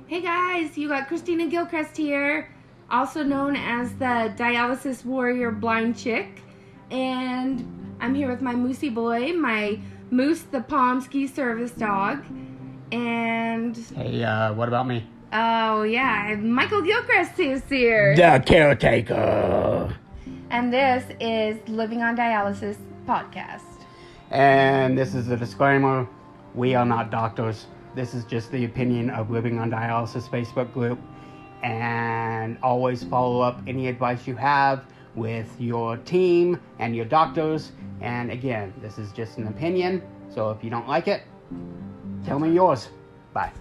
Hey guys, you got Christina Gilchrist here, also known as the Dialysis Warrior Blind Chick, and I'm here with my Moosey boy, my Moose the Pomsky service dog, and... Hey, what about me? Oh yeah, Michael Gilchrist is here. The caretaker. And this is Living on Dialysis podcast. And this is a disclaimer. We are not doctors. This is just the opinion of Living on Dialysis Facebook group. And always follow up any advice you have with your team and your doctors. And again, this is just an opinion. So if you don't like it, tell me yours. Bye.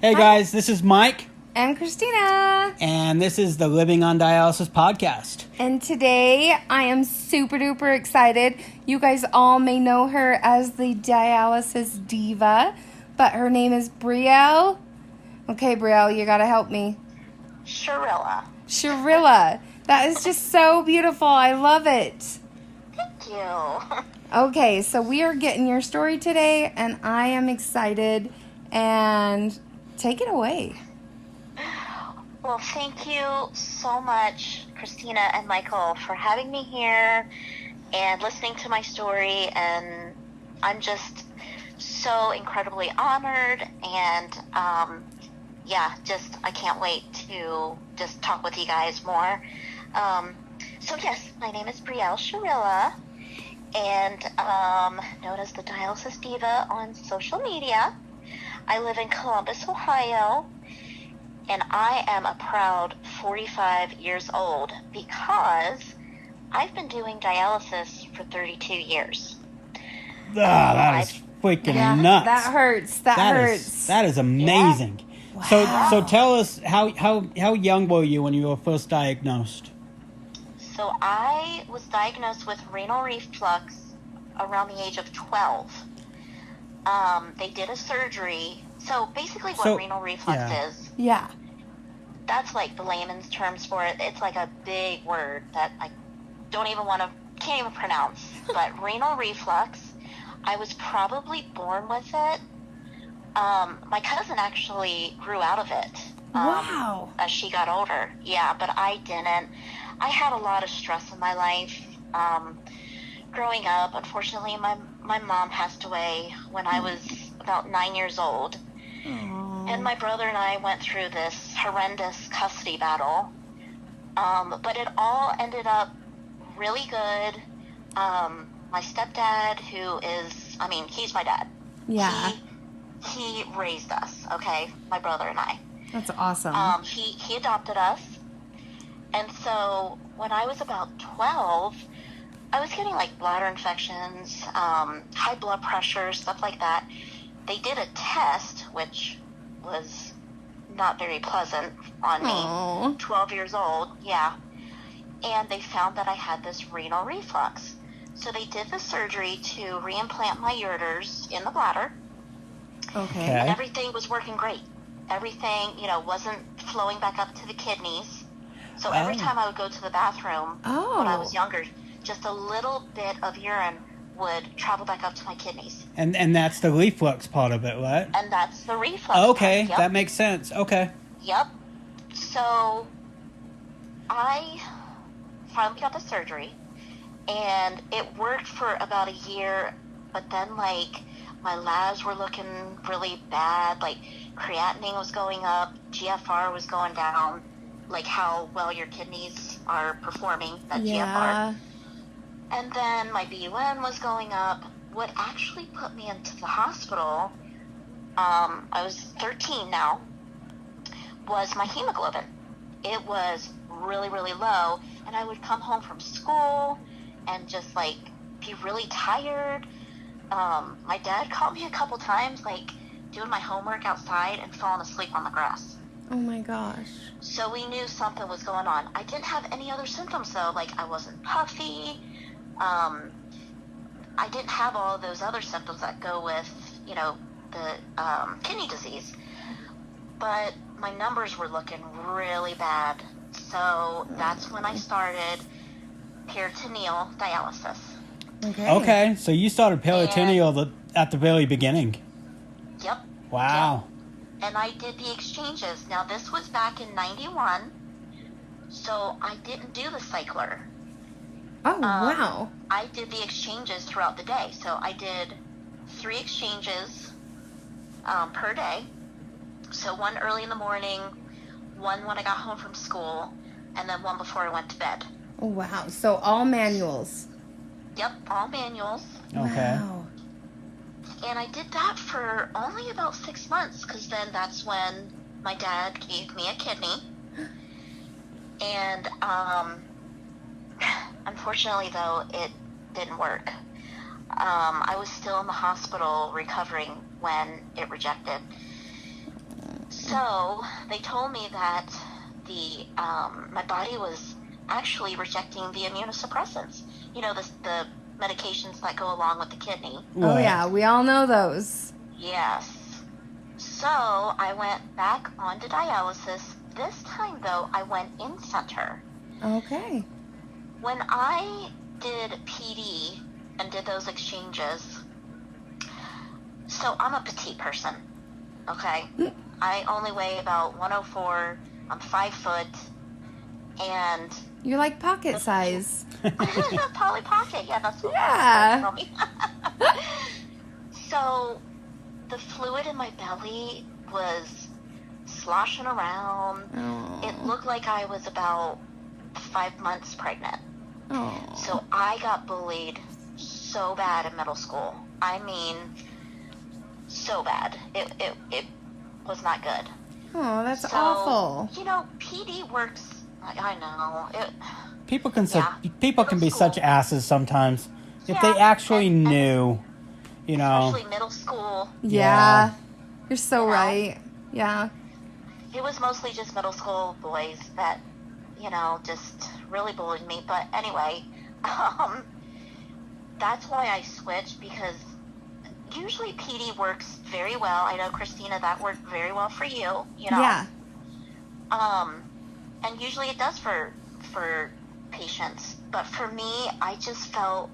Hey guys, this is Mike. And Christina. And this is the Living on Dialysis podcast. And today I am super duper excited. You guys all may know her as the Dialysis Diva, but her name is Brielle. Okay, Brielle, you gotta help me. Chirila. That is just so beautiful. I love it. Thank you. Okay, so we are getting your story today, and I am excited. And take it away. Well, thank you so much, Christina and Michael, for having me here and listening to my story. And I'm just so incredibly honored. And I can't wait to just talk with you guys more. So yes, my name is Brielle Chirila, and known as the Dialysis Diva on social media. I live in Columbus, Ohio, and I am a proud 45 years old because I've been doing dialysis for 32 years. That is freaking nuts. That hurts. That hurts. That is amazing. Yeah. So tell us, how young were you when you were first diagnosed? So I was diagnosed with renal reflux around the age of 12. They did a surgery. So basically what renal reflux is. Yeah. That's like the layman's terms for it. It's like a big word that I can't even pronounce. But renal reflux, I was probably born with it. My cousin actually grew out of it. Wow. As she got older. Yeah, but I didn't. I had a lot of stress in my life. Growing up, unfortunately, my mom passed away when I was about 9 years old. Aww. And my brother and I went through this horrendous custody battle. But it all ended up really good. My stepdad, he's my dad. Yeah. He raised us, okay? My brother and I. That's awesome. He adopted us. And so when I was about 12, I was getting like bladder infections, high blood pressure, stuff like that. They did a test, which was not very pleasant on me. Aww. 12 years old, yeah. And they found that I had this renal reflux. So they did the surgery to reimplant my ureters in the bladder. Okay. And everything was working great. Everything, wasn't flowing back up to the kidneys. So every time I would go to the bathroom when I was younger, just a little bit of urine would travel back up to my kidneys. And that's the reflux part of it, right? And that's the reflux Okay, part. Yep. that makes sense. Okay. Yep. So I finally got the surgery, and it worked for about a year, but then my labs were looking really bad. Like creatinine was going up, GFR was going down, like how well your kidneys are performing, that GFR. And then my BUN was going up. What actually put me into the hospital, I was 13 now, was my hemoglobin. It was really, really low, and I would come home from school and just be really tired. My dad caught me a couple times, doing my homework outside and falling asleep on the grass. Oh my gosh. So we knew something was going on. I didn't have any other symptoms though, I wasn't puffy. I didn't have all of those other symptoms that go with, the kidney disease. But my numbers were looking really bad. So that's when I started peritoneal dialysis. Okay, so you started peritoneal at the very beginning. Yep. Wow. Yep. And I did the exchanges. Now, this was back in 91, so I didn't do the cycler. Oh, wow. I did the exchanges throughout the day. So I did 3 exchanges per day. So one early in the morning, one when I got home from school, and then one before I went to bed. Oh, wow. So all manuals. Yep, all manuals. Okay. Wow. And I did that for only about 6 months, because then that's when my dad gave me a kidney. And unfortunately, though, it didn't work. I was still in the hospital recovering when it rejected. So they told me that my body was actually rejecting the immunosuppressants. You know, the medications that go along with the kidney. Oh, yeah. We all know those. Yes. So I went back onto dialysis. This time, though, I went in-center. Okay. When I did PD and did those exchanges, so I'm a petite person, okay? I only weigh about 104. I'm 5 foot, and You're like pocket size. Polly Pocket, yeah, that's what Yeah. tell me. So the fluid in my belly was sloshing around. Oh. It looked like I was about 5 months pregnant. Oh. So I got bullied so bad in middle school. I mean, so bad. It was not good. Oh, that's So, awful. You know, PD works. I know. People can Yeah. people can be Middle such school. asses sometimes if Yeah, they actually and knew, you know. Especially middle school. Yeah. You're so You know? right. Yeah. It was mostly just middle school boys that, you know, just really bullied me. But anyway, that's why I switched, because usually PD works very well. I know, Christina, that worked very well for you, you know. Yeah. And usually it does for patients. But for me, I just felt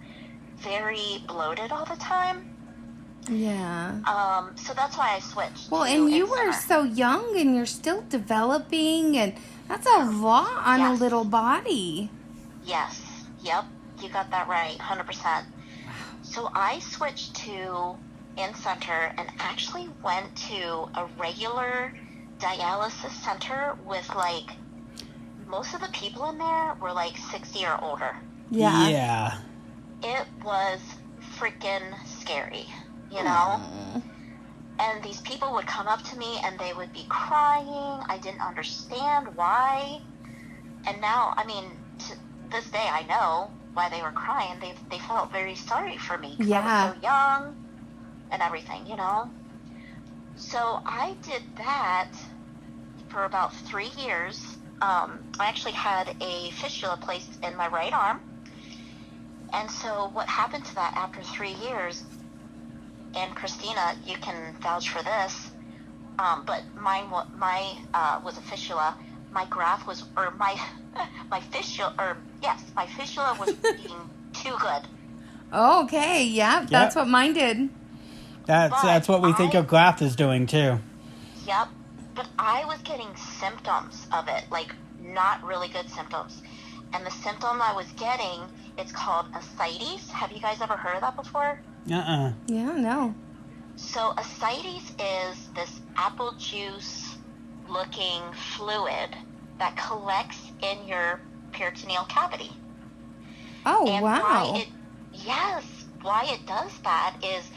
very bloated all the time. Yeah. So that's why I switched. Well, to and you were in-center. so young and you're still developing, and that's a lot on a Yes. little body. Yes. Yep. You got that right. 100%. So I switched to in-center and actually went to a regular dialysis center with, like, most of the people in there were like 60 or older. Yeah. Yeah. It was freaking scary, you know? And these people would come up to me and they would be crying. I didn't understand why. And now, I mean, to this day, I know why they were crying. They felt very sorry for me, 'cause I Yeah. was so young and everything, you know? So I did that for about 3 years. I actually had a fistula placed in my right arm. And so what happened to that after 3 years, and Christina, you can vouch for this, but mine was a fistula. My graft was, or my fistula was being too good. Okay. Yeah. That's what mine did. That's what we think a graft is doing too. Yep. But I was getting symptoms of it, like not really good symptoms. And the symptom I was getting, it's called ascites. Have you guys ever heard of that before? Uh-uh. Yeah. No. So ascites is this apple juice looking fluid that collects in your peritoneal cavity. Oh, And wow. why it does that is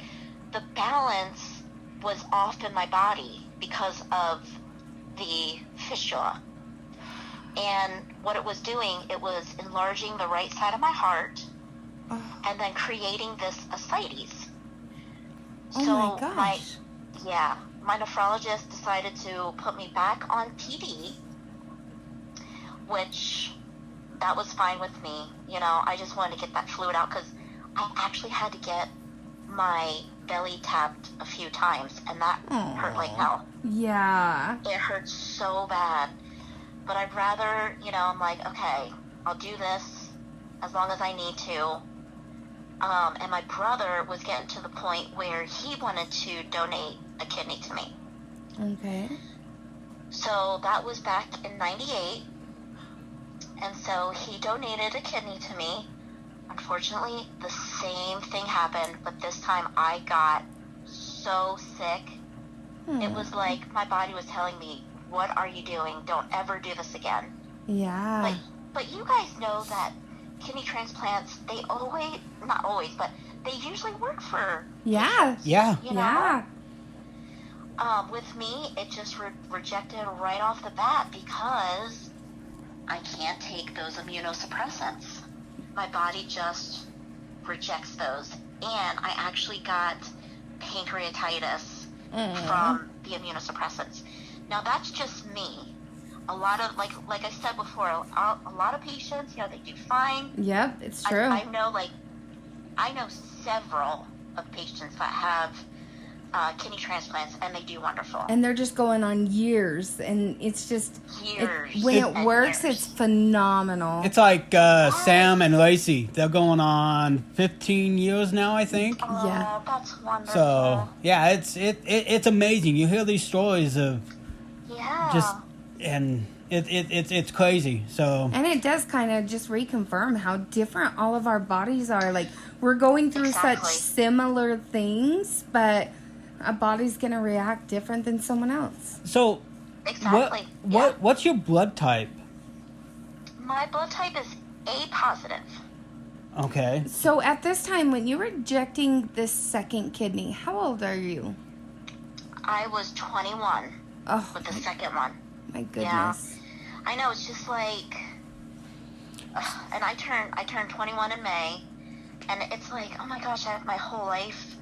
the balance was off in my body because of the fistula. And what it was doing, it was enlarging the right side of my heart and then creating this ascites. Oh, So my gosh. my nephrologist decided to put me back on PD, which that was fine with me. You know, I just wanted to get that fluid out because I actually had to get my belly tapped a few times, and that hurt like hell. Yeah. It hurt so bad. But I'd rather, you know, I'm like, okay, I'll do this as long as I need to. And my brother was getting to the point where he wanted to donate a kidney to me. Okay. So that was back in 98. And so he donated a kidney to me. Unfortunately, the same thing happened, but this time I got so sick. It was like my body was telling me, what are you doing? Don't ever do this again. Yeah. But you guys know that kidney transplants, they always, not always, but they usually work for Yeah. patients, Yeah. you know? Yeah. With me, it just rejected right off the bat because I can't take those immunosuppressants. My body just rejects those. And I actually got pancreatitis from the immunosuppressants. Now, that's just me. A lot of, like I said before, a lot of patients, you know, they do fine. Yep, it's true. I know several of patients that have kidney transplants, and they do wonderful. And they're just going on years, and it's just Years. when it and works, years. it's phenomenal. It's like Sam and Lacey. They're going on 15 years now, I think. Oh, Yeah. that's wonderful. So yeah, it's amazing. You hear these stories of Yeah. just, and it's crazy. So And it does kind of just reconfirm how different all of our bodies are. Like, we're going through such Exactly. similar things, but a body's going to react different than someone else. so Exactly. what's your blood type? My blood type is A positive. Okay. So at this time, when you were rejecting this second kidney, how old are you? I was 21 Oh, with the second one. my goodness. I know, it's just like, and I turned 21 in May, and it's like, oh my gosh, I have my whole life.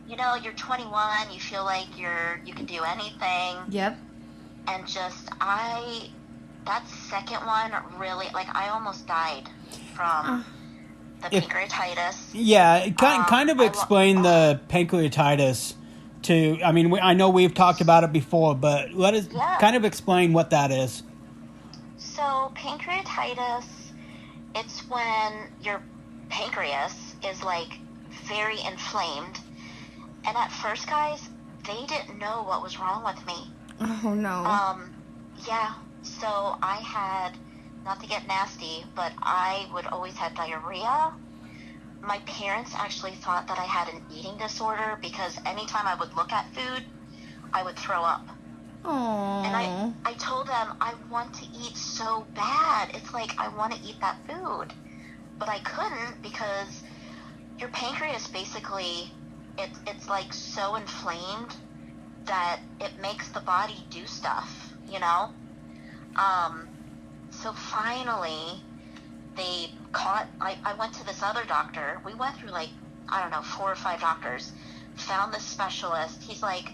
You know, you're 21, you feel like you can do anything, Yep. and just that second one really, like, I almost died from the If- pancreatitis. Yeah, kind of I explain the pancreatitis to. I mean, I know we've talked about it before, but let us Yeah. kind of explain what that is. So pancreatitis, it's when your pancreas is like very inflamed. And at first, guys, they didn't know what was wrong with me. Oh, no. Yeah, so I had, not to get nasty, but I would always have diarrhea. My parents actually thought that I had an eating disorder because anytime I would look at food, I would throw up. Oh. And I told them, I want to eat so bad. It's like, I want to eat that food. But I couldn't because your pancreas basically, it's like so inflamed that it makes the body do stuff, you know? So finally, they I went to this other doctor. We went through like, I don't know, 4 or 5 doctors, found this specialist. He's like,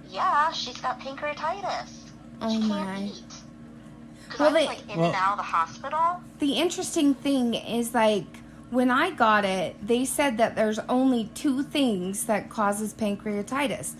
yeah, she's got pancreatitis. Oh, She my. can't eat. Because Well, I was they- like in and out of the hospital. The interesting thing is, like, when I got it, they said that there's only 2 things that causes pancreatitis.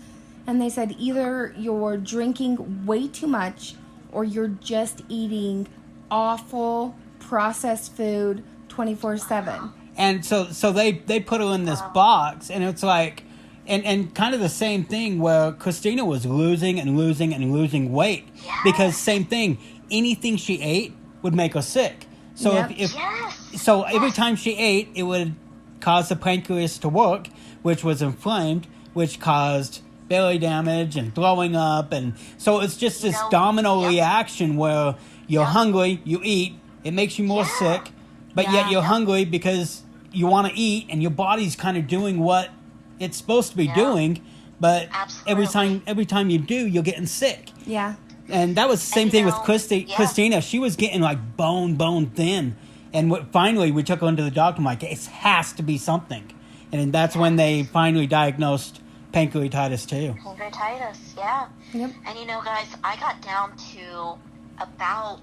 And they said either you're drinking way too much or you're just eating awful processed food 24/7. And so they put her in this box, and it's like, and kind of the same thing where Christina was losing and losing and losing weight because same thing, anything she ate would make her sick. So Yep. if Yes. so every time she ate, it would cause the pancreas to work, which was inflamed, which caused belly damage and throwing up, and so it's just this domino reaction where you're hungry, you eat, it makes you more sick, but yet you're hungry because you want to eat, and your body's kind of doing what it's supposed to be doing, but every time you do, you're getting sick. Yeah. And that was the same And, thing you with know, Christina. She was getting like bone thin. And finally, we took her into the doctor. I'm like, it has to be something. And that's when they finally diagnosed pancreatitis too. Pancreatitis, yeah. Yep. And you know, guys, I got down to about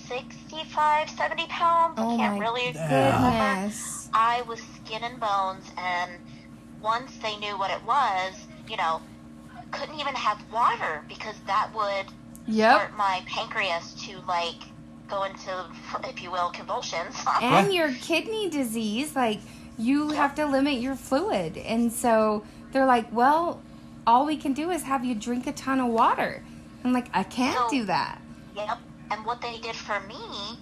65, 70 pounds. Oh, I can't my really remember. Goodness. I was skin and bones, and once they knew what it was, you know, couldn't even have water because that would Yep. start my pancreas to, like, go into, if you will, convulsions. And your kidney disease, like, you have to limit your fluid. And so they're like, well, all we can do is have you drink a ton of water. I'm like, I can't do that. Yep. And what they did for me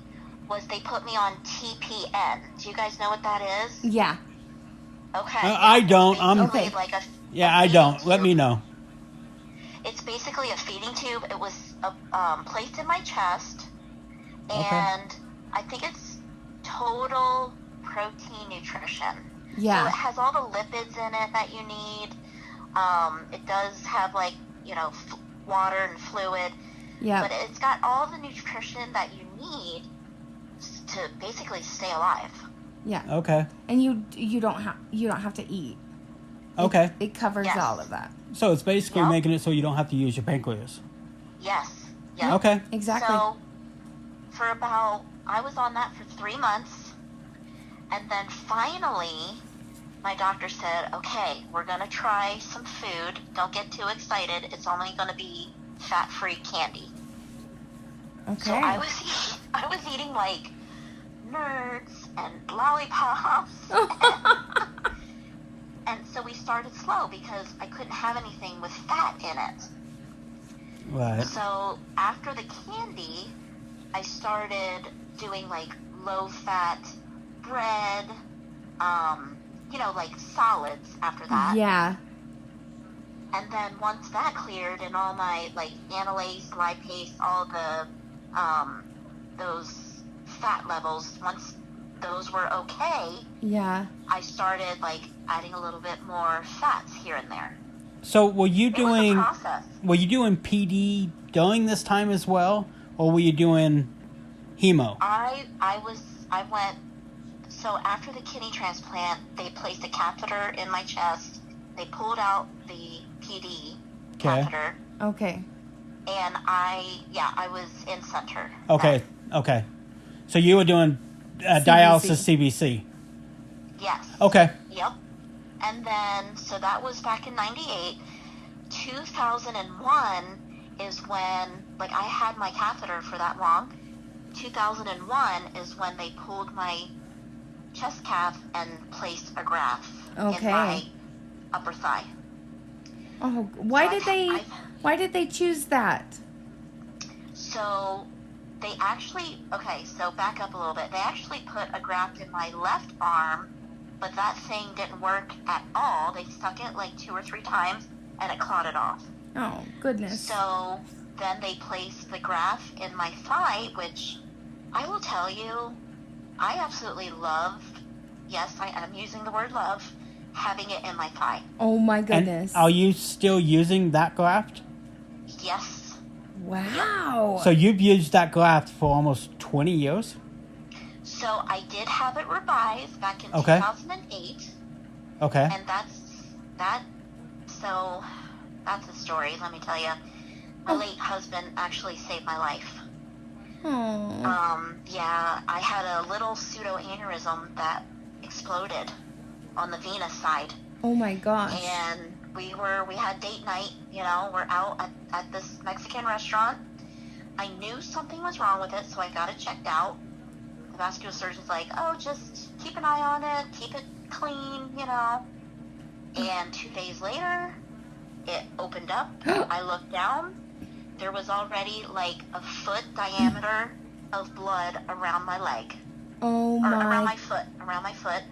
was they put me on TPN. Do you guys know what that is? Yeah. Okay. I don't. Okay. Like I don't. Let me know. It's basically a feeding tube. It was placed in my chest, and I think it's total protein nutrition. Yeah. So it has all the lipids in it that you need. It does have, like, water and fluid. Yeah. But it's got all the nutrition that you need to basically stay alive. Yeah. Okay. And you don't have to eat. Okay. It covers all of that. So it's basically making it so you don't have to use your pancreas. Yes. Yep. Okay. Exactly. So I was on that for 3 months, and then finally my doctor said, okay, we're going to try some food. Don't get too excited. It's only going to be fat-free candy. Okay. So I was eating, like, Nerds and lollipops. And so we started slow because I couldn't have anything with fat in it. Right. So after the candy, I started doing, like, low-fat bread, like solids after that. Yeah. And then once that cleared and all my, like, amylase, lipase, all the, those fat levels, once those were okay, Yeah. I started, like, adding a little bit more fats here and there. So were you It was a process. were you doing PD during this time as well, or were you doing hemo? I went, so after the kidney transplant, they placed a catheter in my chest. They pulled out the PD catheter. Okay. And I was in center. Okay. Okay. So you were doing dialysis CBC. Yes. Okay. Yep. And then, so that was back in 98. 2001 is when, like, I had my catheter for that long. 2001 is when they pulled my chest cath and placed a graft in my upper thigh. Oh, why did they choose that? So they actually, so back up a little bit. They actually put a graft in my left arm, but that thing didn't work at all. They stuck it like 2 or 3 times and it clotted off. Oh, goodness. So then they placed the graft in my thigh, which I will tell you, I absolutely love, yes, I am using the word love, having it in my thigh. Oh my goodness. And are you still using that graft? Yes. Wow. So you've used that graft for almost 20 years? So I did have it revised back in 2008. Okay. And that's a story, let me tell you. My late husband actually saved my life. Yeah, I had a little pseudo-aneurysm that exploded on the venous side. Oh my gosh. And we had date night, we're out at this Mexican restaurant. I knew something was wrong with it, so I got it checked out. The vascular surgeon's like, oh, just keep an eye on it, keep it clean, And 2 days later, it opened up. I looked down. There was already like a foot diameter of blood around my leg. Oh my. Or around my foot.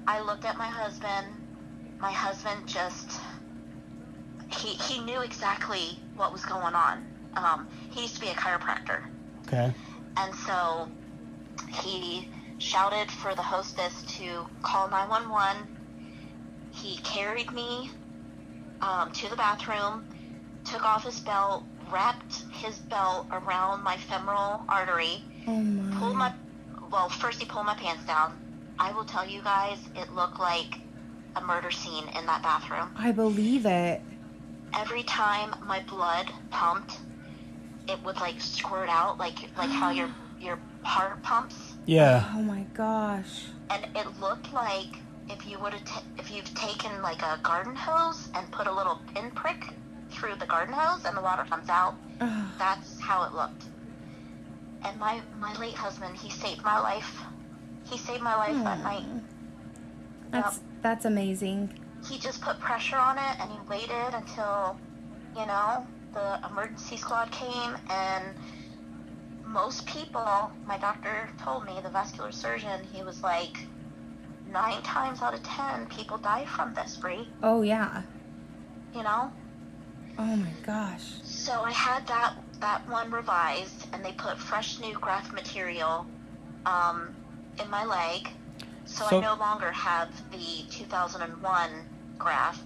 I looked at my husband. My husband just, he knew exactly what was going on. He used to be a chiropractor. Okay. And so he shouted for the hostess to call 911. He carried me to the bathroom, took off his belt, wrapped his belt around my femoral artery, first he pulled my pants down. I will tell you guys, it looked like a murder scene in that bathroom. I believe it. Every time my blood pumped, it would like squirt out, like how your heart pumps. Yeah. Oh my gosh. And it looked like if you've taken like a garden hose and put a little pinprick through the garden hose and the water comes out. That's how it looked. And my late husband, he saved my life. He saved my life that night. That's amazing. He just put pressure on it, and he waited until, the emergency squad came. And most people, my doctor told me, the vascular surgeon, he was like, 9 times out of 10, people die from this, Brie. Oh, yeah. Oh my gosh. So I had that one revised, and they put fresh new graft material in my leg. So I no longer have the 2001 graft,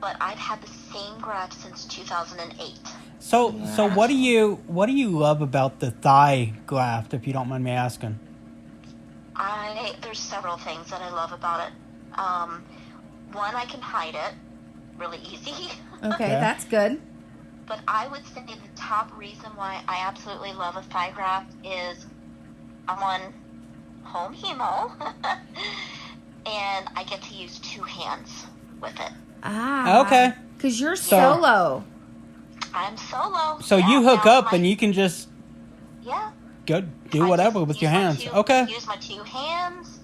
but I've had the same graft since 2008. So what do you love about the thigh graft, if you don't mind me asking? There's several things that I love about it. One, I can hide it really easy. Okay, that's good. But I would say the top reason why I absolutely love a thigh graft is I'm on home hemo, and I get to use 2 hands with it. Ah. Okay. Because you're solo. I'm solo. So you hook up and you can just go do whatever with your hands. Okay. Use my 2 hands,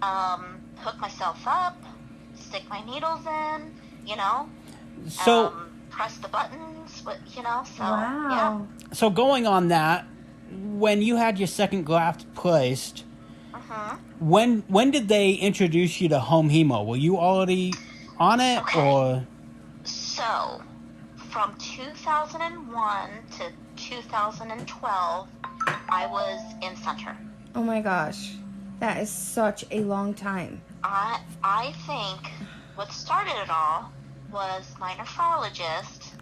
hook myself up, stick my needles in, So press the buttons, so wow. yeah. So going on that, when you had your second graft placed, when did they introduce you to home hemo? Were you already on it, or? So, from 2001 to 2012, I was in center. Oh my gosh, that is such a long time. I think what started it all was my nephrologist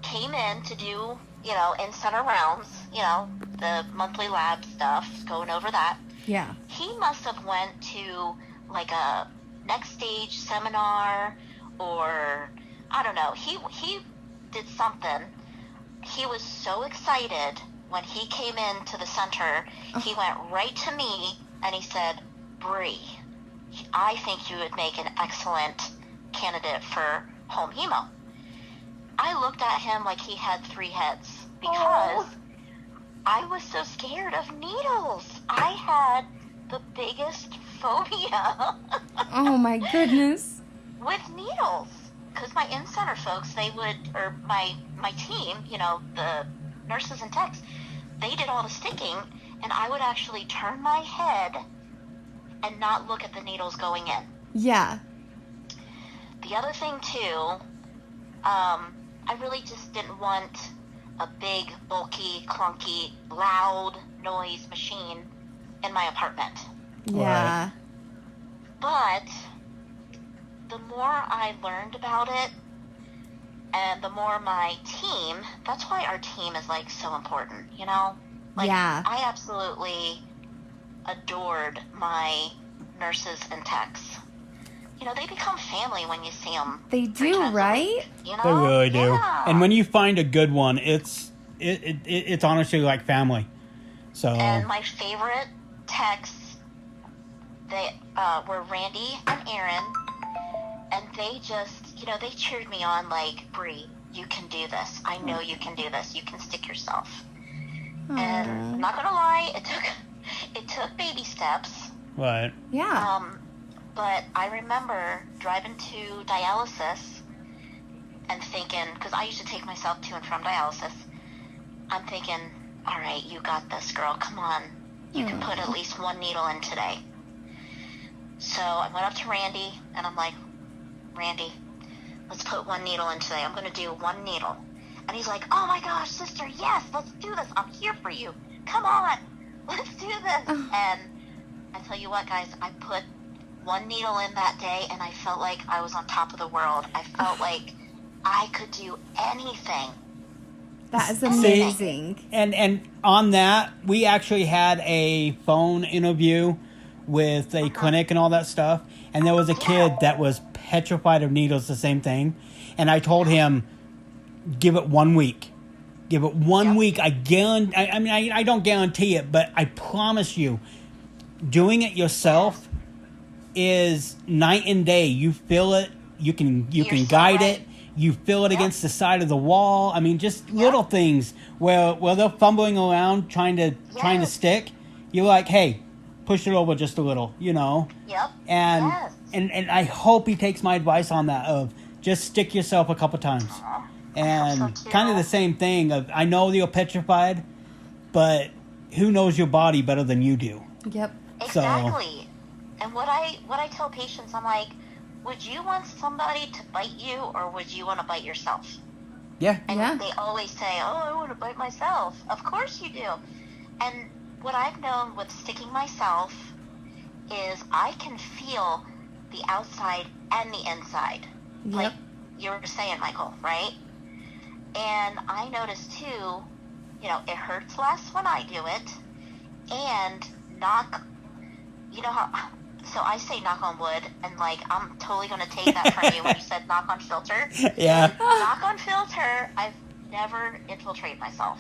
came in to do, in center rounds, the monthly lab stuff, going over that. Yeah. He must have went to like a next stage seminar, or I don't know. He did something. He was so excited when he came into the center. He went right to me and he said, "Brie, I think you would make an excellent candidate for home hemo." I looked at him like he had 3 heads because I was so scared of needles. I had the biggest phobia. Oh my goodness. With needles. Because my in-center folks, or my team, the nurses and techs, they did all the sticking, and I would actually turn my head and not look at the needles going in. Yeah. The other thing, too, I really just didn't want a big, bulky, clunky, loud noise machine in my apartment. Yeah. But the more I learned about it, and the more my team, that's why our team is like so important, Yeah. I absolutely adored my nurses and techs. They become family when you see them. They do, right? They really do. Yeah. And when you find a good one, it's honestly like family. So. And my favorite techs, they were Randy and Aaron, and they just, they cheered me on like, "Brie, you can do this. I know you can do this. You can stick yourself." Aww. And I'm not gonna lie, it took baby steps. Right. Yeah. But I remember driving to dialysis and thinking, because I used to take myself to and from dialysis, I'm thinking, all right, you got this, girl. Come on. You can put at least 1 needle in today. So I went up to Randy, and I'm like, "Randy, let's put 1 needle in today. I'm going to do 1 needle." And he's like, "Oh my gosh, sister, yes, let's do this. I'm here for you. Come on, let's do this." And I tell you what, guys, I put 1 needle in that day, and I felt like I was on top of the world. I felt like I could do anything. That is amazing. And on that, we actually had a phone interview with a clinic and all that stuff, and there was a kid that was petrified of needles, the same thing, and I told him, give it 1 week. Give it 1 week. I guarantee. I don't guarantee it, but I promise you, doing it yourself is night and day. You feel it. You can guide it. You feel it against the side of the wall. I mean, just little things where they're fumbling around trying to stick. You're like, hey, push it over just a little, you know. Yep. And and I hope he takes my advice on that of just stick yourself a couple times. Aww. And So kind of the same thing of, I know you're petrified, but who knows your body better than you do? Yep. Exactly. And what I tell patients, I'm like, would you want somebody to bite you, or would you want to bite yourself? Yeah. And they always say, oh, I want to bite myself. Of course you do. And what I've known with sticking myself is I can feel the outside and the inside. Yep. Like you were saying, Michael, right? And I noticed too, you know, it hurts less when I do it. And you know how, so I say knock on wood, and like, I'm totally going to take that from you when you said knock on filter. Yeah. Knock on filter, I've never infiltrated myself.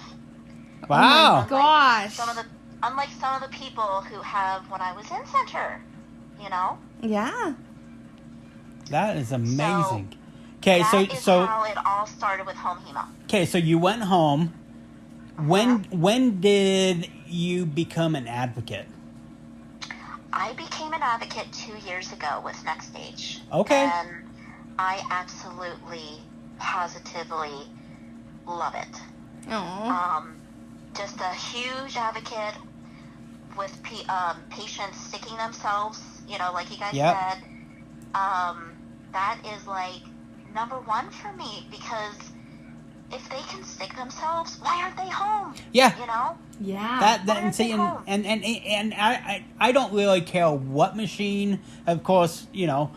Wow. Oh my gosh. Unlike some of the people who have when I was in center, you know? Yeah. That is amazing. Okay, That is so how it all started with home hemo. okay, so you went home. When did you become an advocate? I became an advocate 2 years ago with Next Stage. Okay. And I absolutely, positively love it. Oh. Just a huge advocate with patients sticking themselves, you know, like you guys said. That is like number one for me, because if they can stick themselves, why aren't they home? Yeah. You know? Yeah. And see, and I don't really care what machine. Of course, you know,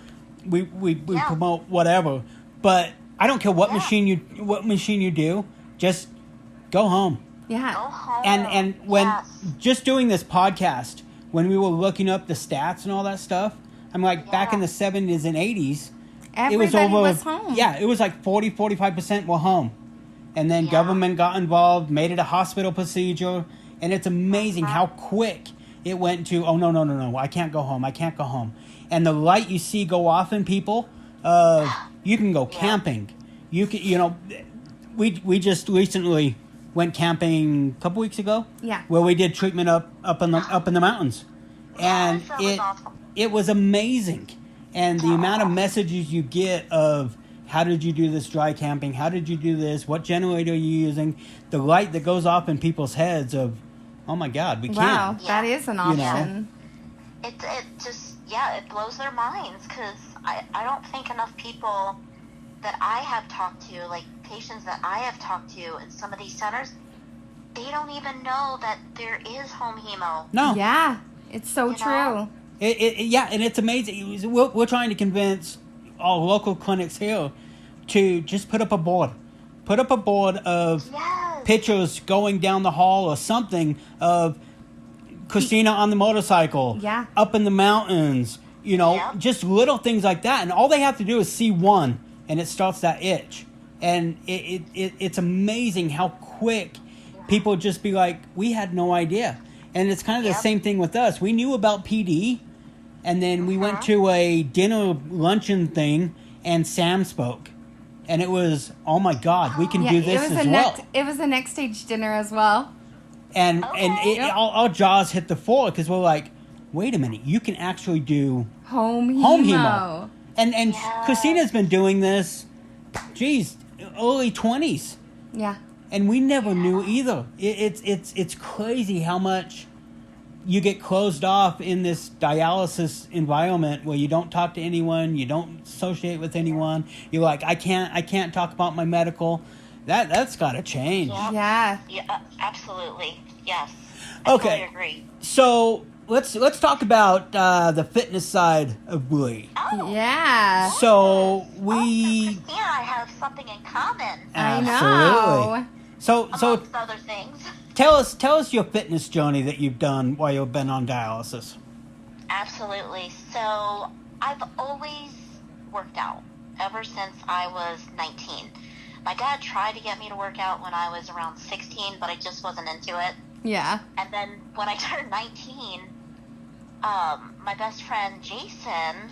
we promote whatever, but I don't care what machine you do. Just go home. Yeah. Go home. And when just doing this podcast, when we were looking up the stats and all that stuff, I'm like, back in the 70s and 80s, Everybody was home. Yeah, it was like 40-45% were home. And then government got involved, made it a hospital procedure, and it's amazing how quick it went to, oh, no, I can't go home. And the light you see go off in people, you can go camping. You can, you know, we just recently went camping a couple weeks ago. Yeah. Where we did treatment up in the mountains. And That was awesome. it was amazing. And the amount of messages you get of, how did you do this dry camping? How did you do this? What generator are you using? The light that goes off in people's heads of, oh my God, we Wow, can't. that is an option. It just, it blows their minds, because I don't think enough people that I have talked to, like patients that I have talked to in some of these centers, they don't even know that there is home hemo. No. Yeah, it's so You true. know? And it's amazing. We're trying to convince our local clinics here to just put up a board. Put up a board of pictures going down the hall or something of Christina on the motorcycle. Yeah. Up in the mountains. You know, just little things like that. And all they have to do is see one, and it starts that itch. And it's amazing how quick people just be like, we had no idea. And it's kind of the same thing with us. We knew about PD, and then we went to a dinner luncheon thing, and Sam spoke. And it was, oh my God, we can do this as well. It was a Next Stage dinner as well. And our jaws hit the floor, because we're like, wait a minute, you can actually do home hemo. And Christina's been doing this, early 20s. Yeah. And we never knew either. It's crazy how much you get closed off in this dialysis environment where you don't talk to anyone, you don't associate with anyone. You're like, I can't talk about my medical. That's got to change. Yeah. Yeah, absolutely. Yes. Okay. I totally agree. So let's talk about the fitness side of Brie. Oh. Yeah. So Christina and I have something in common. I know. Absolutely. So Amongst other things. tell us your fitness journey that you've done while you've been on dialysis. Absolutely. So I've always worked out ever since I was 19. My dad tried to get me to work out when I was around 16, but I just wasn't into it. Yeah. And then when I turned 19, my best friend Jason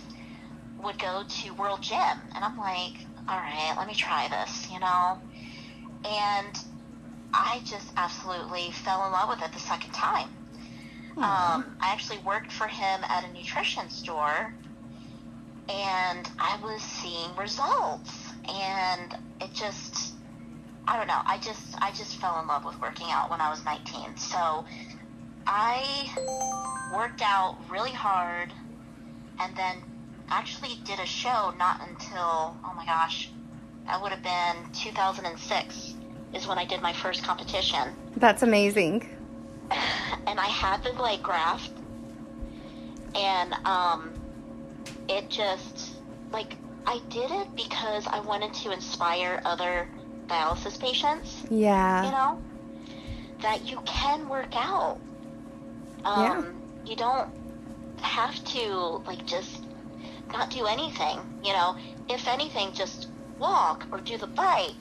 would go to World Gym, and I'm like, all right, let me try this, you know? And I just absolutely fell in love with it the second time. I actually worked for him at a nutrition store, and I was seeing results, and it just, I don't know, I just fell in love with working out when I was 19. So I worked out really hard, and then actually did a show not until, oh my gosh, that would have been 2006 is when I did my first competition. That's amazing. And I had the leg graft, and it just, like, I did it because I wanted to inspire other dialysis patients. Yeah. You know, that you can work out. You don't have to, like, just not do anything, you know. If anything, just walk or do the bike.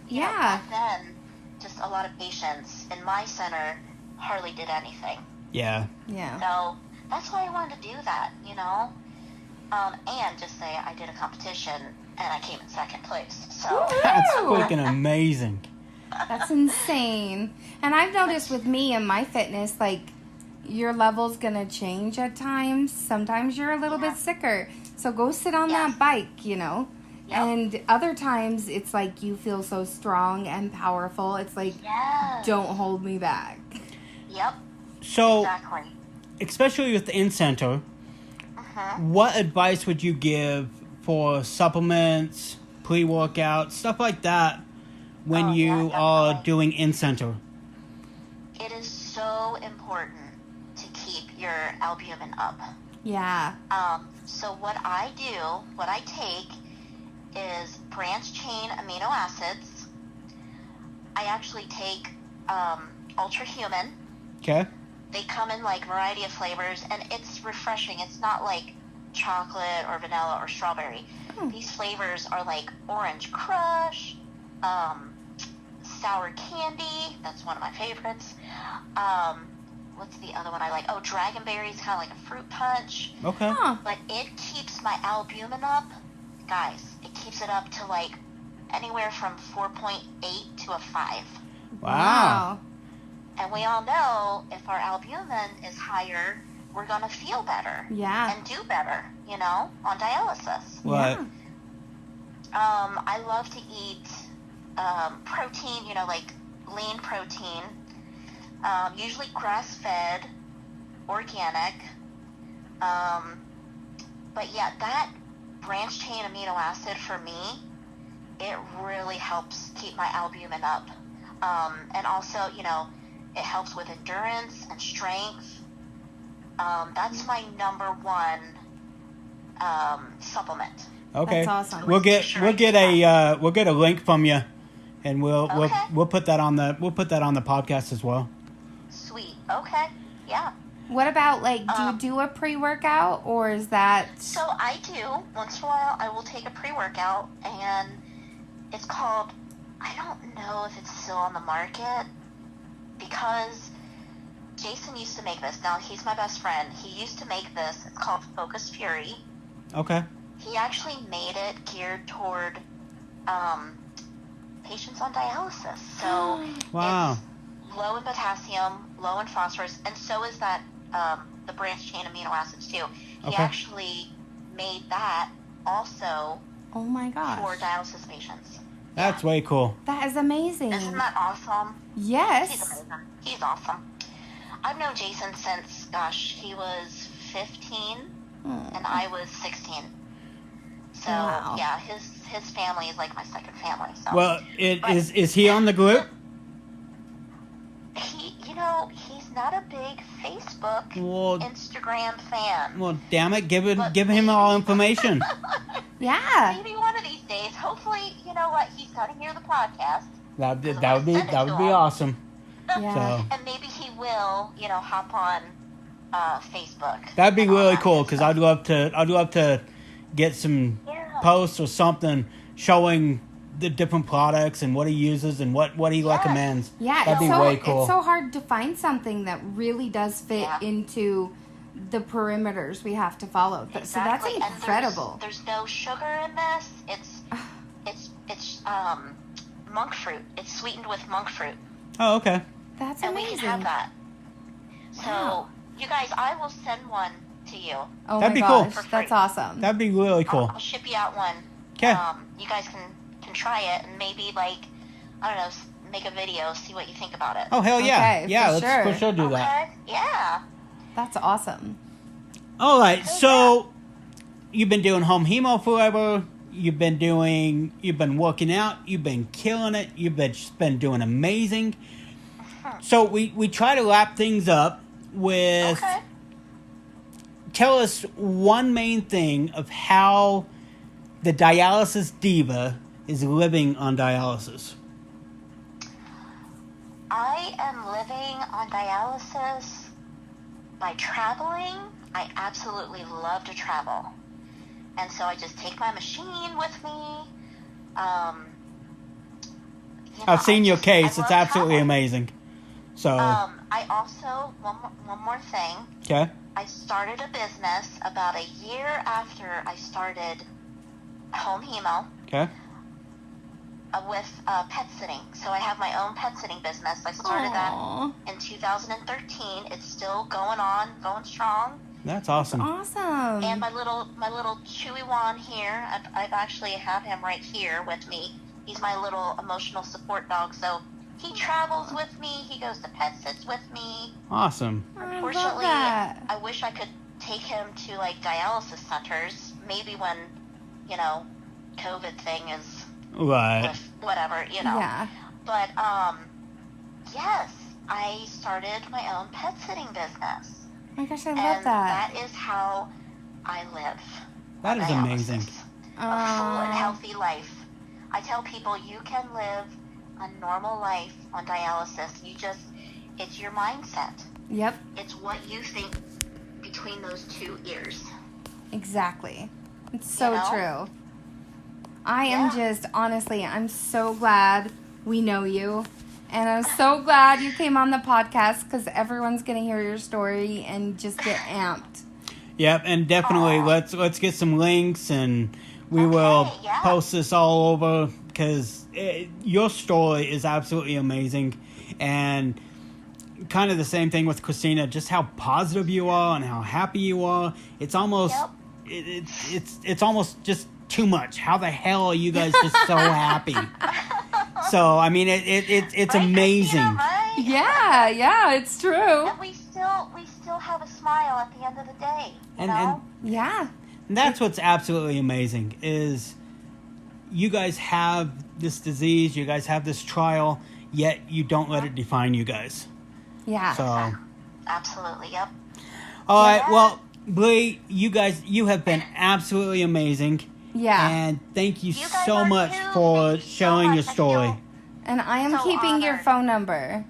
You know, back then, just a lot of patients in my center hardly did anything. Yeah. Yeah. So that's why I wanted to do that, you know. And just say I did a competition and I came in second place. So That's freaking amazing. That's insane. And I've noticed with me and my fitness, like, your level's gonna change at times. Sometimes you're a little bit sicker, so go sit on that bike, you know. Yep. And other times it's like you feel so strong and powerful. It's like, don't hold me back. Yep. So, exactly. Especially with the in-center, what advice would you give for supplements, pre-workout, stuff like that when you are doing in-center? It is so important to keep your albumin up. Yeah. So what I take is branched chain amino acids. I actually take Ultra Human. Okay. They come in like variety of flavors, and it's refreshing. It's not like chocolate or vanilla or strawberry. These flavors are like orange crush, sour candy. That's one of my favorites. What's the other one I like? Oh, dragonberry is kind of like a fruit punch. Okay. But it keeps my albumin up. Guys, it keeps it up to like anywhere from 4.8 to a 5. Wow. And we all know if our albumin is higher, we're going to feel better. Yeah. And do better, you know, on dialysis. Right. I love to eat protein, you know, like lean protein, usually grass-fed, organic. But yeah, that branched chain amino acid for me, it really helps keep my albumin up. And also, you know, it helps with endurance and strength. That's my number one supplement. Okay. That's awesome. We'll get a link from you, and we'll put that on the podcast as well. Sweet. Okay. Yeah. What about, like, do you do a pre-workout, or is that... So I do. Once in a while, I will take a pre-workout, and it's called, I don't know if it's still on the market, because Jason used to make this. Now, he's my best friend. He used to make this. It's called Focus Fury. Okay. He actually made it geared toward patients on dialysis. So wow. It's low in potassium, low in phosphorus, and so is that the branched chain amino acids too. He actually made that also Oh my gosh. for dialysis patients. That's way cool. That is amazing. Isn't that awesome? Yes. He's amazing. He's awesome. I've known Jason since, gosh, he was 15 and I was 16. So, yeah, his family is like my second family. So. Well, is he on the group? He's not a big Facebook, Instagram fan. Well, damn it, give him all information. Yeah. Maybe one of these days. Hopefully, you know what? He's got to hear the podcast. That would be awesome. Yeah. So. And maybe he will, hop on Facebook. That'd be really cool because I'd love to get some posts or something showing the different products and what he uses and what he recommends. Yeah, that'd be way cool. It's so hard to find something that really does fit into the perimeters we have to follow. Exactly. So that's incredible. And there's no sugar in this. monk fruit. It's sweetened with monk fruit. Oh, okay. That's And amazing. we can have that. So, Wow. you guys, I will send one to you. Oh That'd my be cool. gosh, For free. that's awesome. That'd be really cool. I'll ship you out one. Okay. You guys can try it and maybe, like, I don't know, make a video, see what you think about it. Oh, hell yeah. Okay, Yeah, for let's sure. for sure do that. Okay? Yeah. That's awesome. All right, Oh, so you've been doing home hemo forever. You've been working out. You've been killing it. You've been doing amazing. So we try to wrap things up with, Okay. tell us one main thing of how the Dialysis Diva is living on dialysis. I am living on dialysis by traveling. I absolutely love to travel. And so I just take my machine with me. I've seen your case. I It's love absolutely traveling. amazing. So, I also, one more thing. okay. I started a business about a year after I started home hemo Okay. with pet sitting. So I have my own pet sitting business. I started Aw. that in 2013. It's still going on, going strong. That's awesome. Awesome. And my little Chewy Wan here, I've actually had him right here with me. He's my little emotional support dog. So he travels with me. He goes to pet sits with me. Awesome. I love Unfortunately, that. I wish I could take him to like dialysis centers. Maybe when, COVID thing is Right. whatever, Yeah. But yes, I started my own pet sitting business. Oh my gosh, I love And that. that is how I live. That is dialysis. amazing. A full and healthy life. I tell people you can live a normal life on dialysis. It's your mindset. Yep, It's what you think between those two ears. exactly. It's so You know? true. I am just, honestly, I'm so glad we know you. And I'm so glad you came on the podcast because everyone's going to hear your story and just get amped. Yep, and definitely let's get some links, and we will yeah. post this all over because your story is absolutely amazing, and kind of the same thing with Christina. Just how positive you are and how happy you are. It's almost it's almost just too much. How the hell are you guys just so happy? So I mean, it's Right, amazing. Christina, right? Yeah, it's true. And we still have a smile at the end of the day. You And know? Yeah. And that's what's absolutely amazing is you guys have this disease, you guys have this trial, yet you don't let it define you guys. Yeah. So, Absolutely, yep. all right, Yeah. well, Brie, you have been absolutely amazing. Yeah. And thank you You guys so are much too. for Thank you so sharing much. your I story. feel- And I am So keeping your honored. phone number.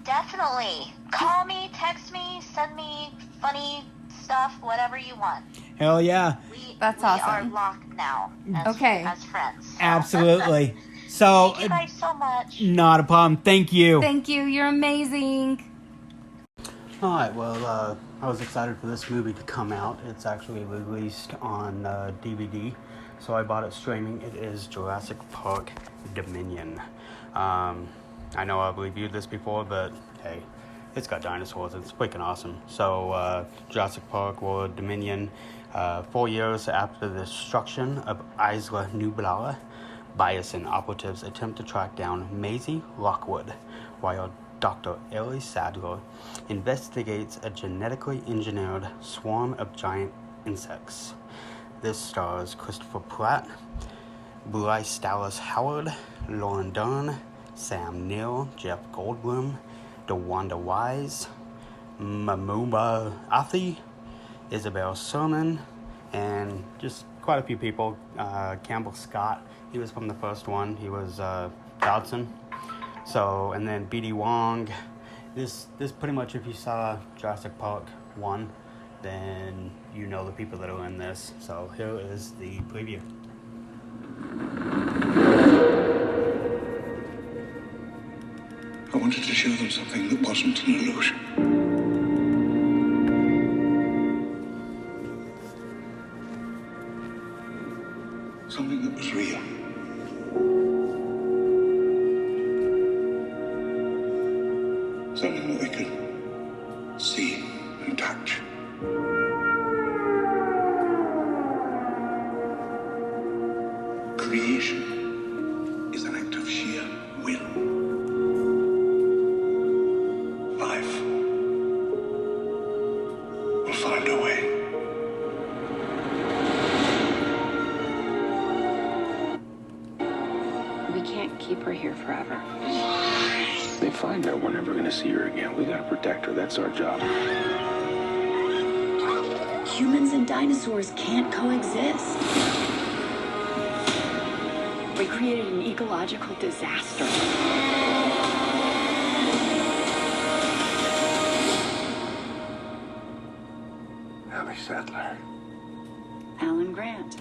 Definitely. Call me, text me, send me funny stuff, whatever you want. Hell yeah. That's we awesome. are locked now Okay. as friends. So. Absolutely. So, Thank you guys so much. not a problem. Thank you. Thank you. You're amazing. All right, well, I was excited for this movie to come out. It's actually released on DVD, so I bought it streaming. It is Jurassic Park Dominion. I know I've reviewed this before, but hey, it's got dinosaurs. It's freaking awesome. So, Jurassic Park World Dominion, 4 years after the destruction of Isla Nublar, Biosin operatives attempt to track down Maisie Lockwood, while Dr. Ellie Sadler investigates a genetically engineered swarm of giant insects. This stars Christopher Pratt, Bryce Dallas Howard, Lauren Dern, Sam Neill, Jeff Goldblum, DeWanda Wise, Mahmoud Afi, Isabel Sermon, and just quite a few people. Campbell Scott, he was from the first one. He was Dodson. So, and then B.D. Wong. This pretty much, if you saw Jurassic Park 1, then you know the people that are in this. So here is the preview. I wanted to show them something that wasn't an illusion. Something that was real. touch. Creation is an act of sheer will. Life will find a way. We can't keep her here forever. They find out we're never gonna see her again. We gotta protect her. That's our job. Humans and dinosaurs can't coexist. We created an ecological disaster. Ellie Sattler. Alan Grant.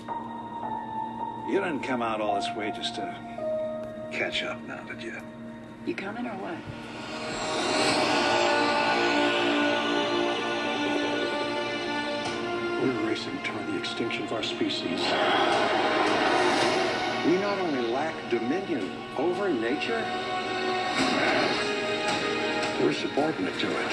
You didn't come out all this way just to catch up now, did you? You coming or what? We're racing toward the extinction of our species. We not only lack dominion over nature, we're subordinate to it.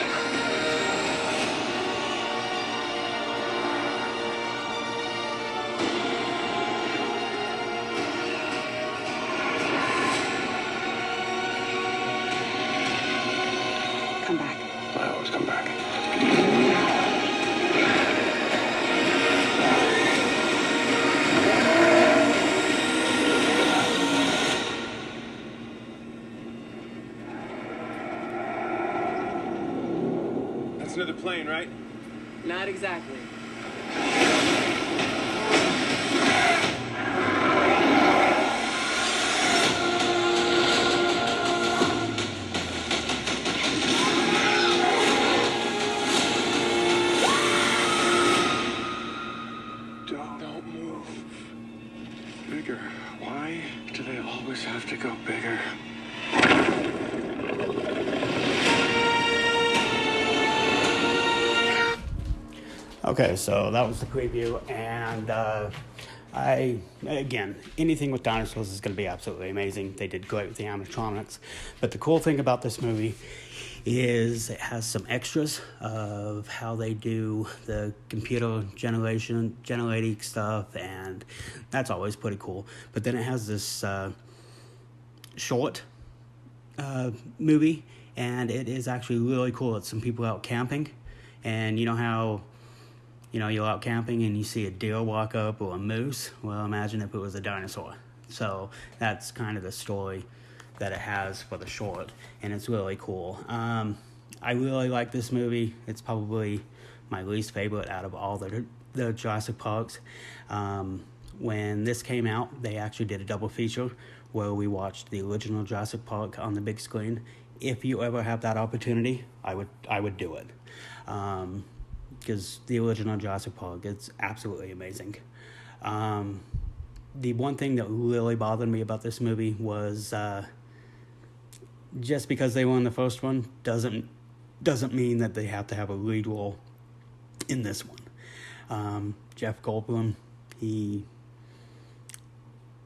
Come back. I always come back. That's another plane, right? Not exactly. Don't move. Bigger. Why do they always have to go bigger? Okay, so that was the preview, and again, anything with dinosaurs is going to be absolutely amazing. They did great with the animatronics, but the cool thing about this movie is it has some extras of how they do the computer generating stuff, and that's always pretty cool. But then it has this short movie, and it is actually really cool. It's some people out camping, and you know how you're out camping and you see a deer walk up or a moose. Well, imagine if it was a dinosaur. So that's kind of the story that it has for the short, and it's really cool. I really like this movie. It's probably my least favorite out of all the Jurassic Parks. When this came out, they actually did a double feature where we watched the original Jurassic Park on the big screen. If you ever have that opportunity, I would do it. Because the original Jurassic Park, it's absolutely amazing. The one thing that really bothered me about this movie was just because they were in the first one doesn't mean that they have to have a lead role in this one. Jeff Goldblum, he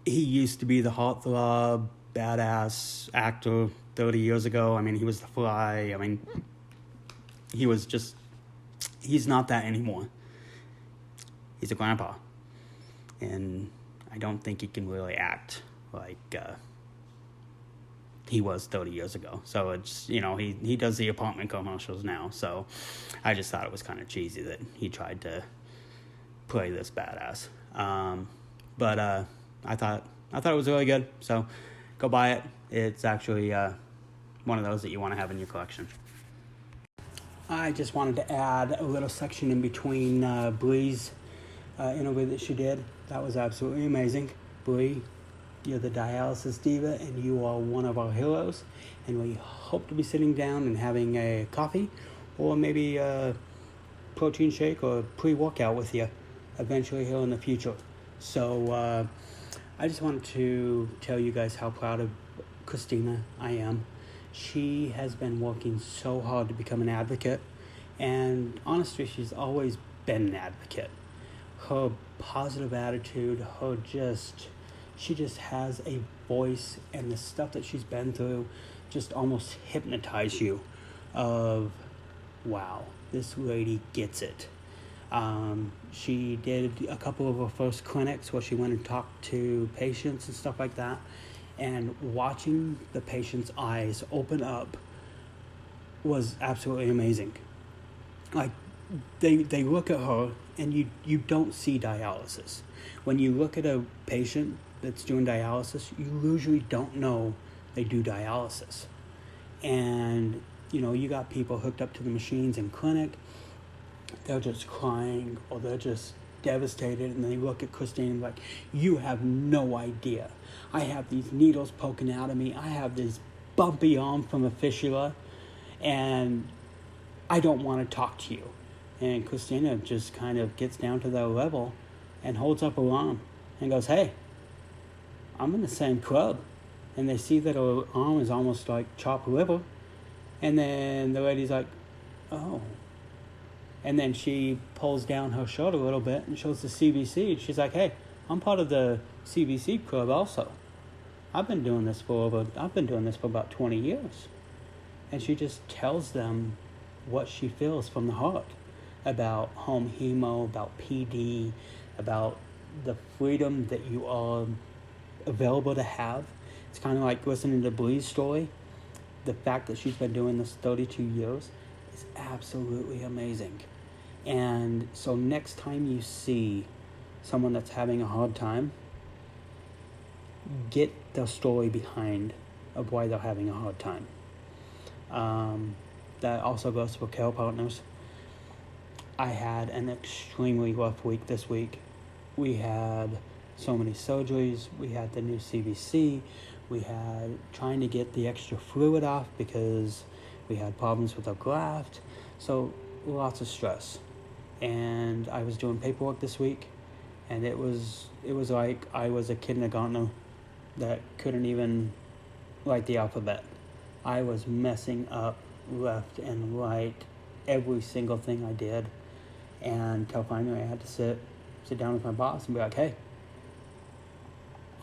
used to be the heartthrob, badass actor 30 years ago. I mean, he was The Fly. I mean, he's not that anymore. He's a grandpa. And I don't think he can really act like he was 30 years ago. So it's, he does the apartment commercials now. So I just thought it was kind of cheesy that he tried to play this badass. But I thought it was really good. So go buy it. It's actually one of those that you want to have in your collection. I just wanted to add a little section in between Brie's interview that she did. That was absolutely amazing. Brie, you're the dialysis diva, and you are one of our heroes. And we hope to be sitting down and having a coffee, or maybe a protein shake or pre-workout with you eventually here in the future. So I just wanted to tell you guys how proud of Christina I am. She has been working so hard to become an advocate, and honestly, she's always been an advocate. Her positive attitude, she just has a voice, and the stuff that she's been through just almost hypnotize you of, wow, this lady gets it. She did a couple of her first clinics where she went and talked to patients and stuff like that. And watching the patient's eyes open up was absolutely amazing. Like, they look at her and you don't see dialysis. When you look at a patient that's doing dialysis, you usually don't know they do dialysis. And, you got people hooked up to the machines in clinic. They're just crying or they're just devastated, and they look at Christine like, you have no idea. I have these needles poking out of me. I have this bumpy arm from a fistula, and I don't want to talk to you. And Christina just kind of gets down to their level and holds up her arm and goes, hey, I'm in the same club. And they see that her arm is almost like chopped liver. And then the lady's like, oh. And then she pulls down her shirt a little bit and shows the CBC. She's like, hey, I'm part of the CBC club also. I've been doing this for about 20 years. And she just tells them what she feels from the heart about home hemo, about PD, about the freedom that you are available to have. It's kind of like listening to Brie's story. The fact that she's been doing this 32 years is absolutely amazing. And so next time you see someone that's having a hard time, get the story behind of why they're having a hard time. That also goes for care partners. I had an extremely rough week this week. We had so many surgeries. We had the new CVC. We had trying to get the extra fluid off because we had problems with our graft. So lots of stress. And I was doing paperwork this week, and it was like I was a kindergartner that couldn't even write the alphabet. I was messing up left and right every single thing I did, and until finally I had to sit down with my boss and be like, hey,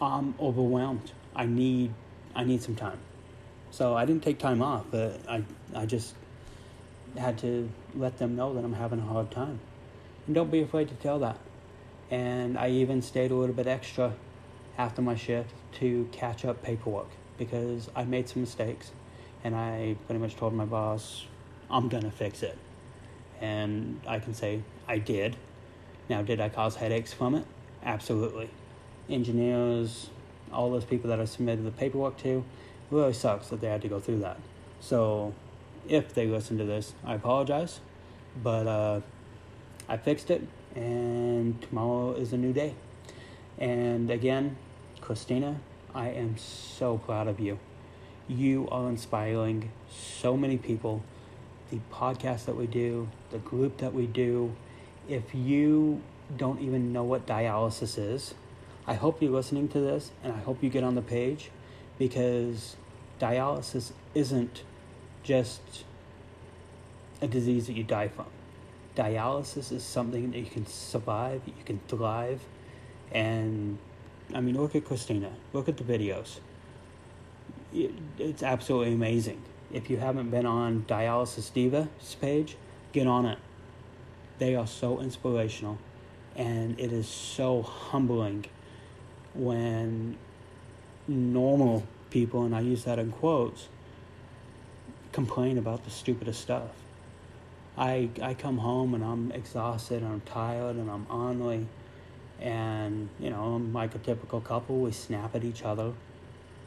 I'm overwhelmed. I need some time. So I didn't take time off, but I just had to let them know that I'm having a hard time. And don't be afraid to tell that. And I even stayed a little bit extra after my shift to catch up paperwork because I made some mistakes, and I pretty much told my boss, I'm gonna fix it. And I can say I did. Now, did I cause headaches from it? Absolutely. Engineers, all those people that I submitted the paperwork to, it really sucks that they had to go through that. So if they listen to this, I apologize, but I fixed it, and tomorrow is a new day. And again, Christina, I am so proud of you. You are inspiring so many people. The podcast that we do, the group that we do. If you don't even know what dialysis is, I hope you're listening to this, and I hope you get on the page, because dialysis isn't just a disease that you die from. Dialysis is something that you can survive, you can thrive, and I mean, look at Christina, look at the videos. It's absolutely amazing. If you haven't been on Dialysis Diva's page, get on it. They are so inspirational, and it is so humbling when normal people, and I use that in quotes, complain about the stupidest stuff. I come home and I'm exhausted and I'm tired and I'm ornery, and I'm like a typical couple. We snap at each other,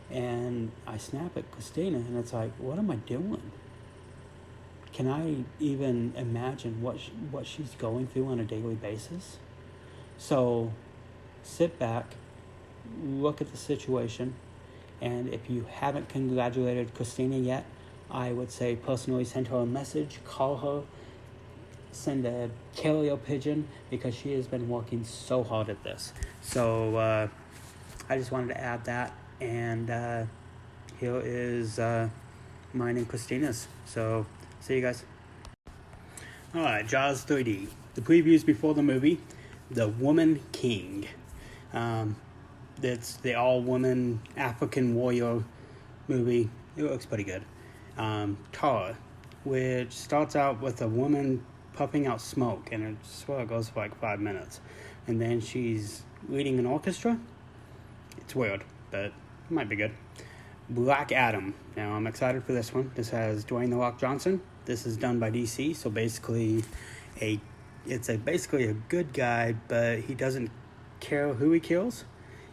and I snap at Christina, and it's like, what am I doing? Can I even imagine what she's going through on a daily basis? So sit back, look at the situation, and if you haven't congratulated Christina yet, I would say personally send her a message, call her, send a carrier pigeon, because she has been working so hard at this. So I just wanted to add that, and here is mine and Christina's. So see you guys. Alright, Jaws 3D. The previews before the movie. The Woman King. It's the all-woman African warrior movie. It looks pretty good. Tara, which starts out with a woman puffing out smoke, and I swear it goes for like 5 minutes. And then she's leading an orchestra. It's weird, but it might be good. Black Adam. Now, I'm excited for this one. This has Dwayne "The Rock" Johnson. This is done by DC, so basically it's basically a good guy, but he doesn't care who he kills,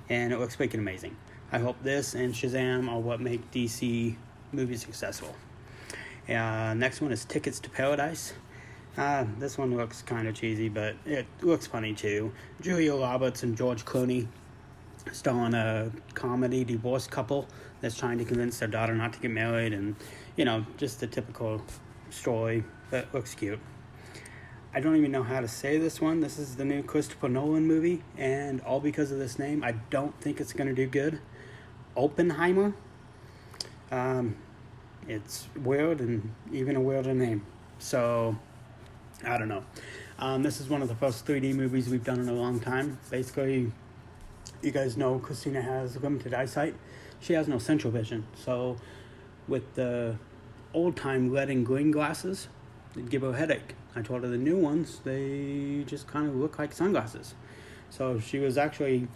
and it looks freaking amazing. I hope this and Shazam are what make DC movies successful. Next one is Tickets to Paradise. This one looks kind of cheesy, but it looks funny too. Julia Roberts and George Clooney starring a comedy divorce couple that's trying to convince their daughter not to get married, and just the typical story, but it looks cute. I don't even know how to say this one. This is the new Christopher Nolan movie, and all because of this name, I don't think it's going to do good. Oppenheimer. It's weird, and even a weirder name. So, I don't know. This is one of the first 3D movies we've done in a long time. Basically, you guys know Christina has limited eyesight. She has no central vision. So, with the old-time red and green glasses, it'd give her a headache. I told her the new ones, they just kind of look like sunglasses. So she was actually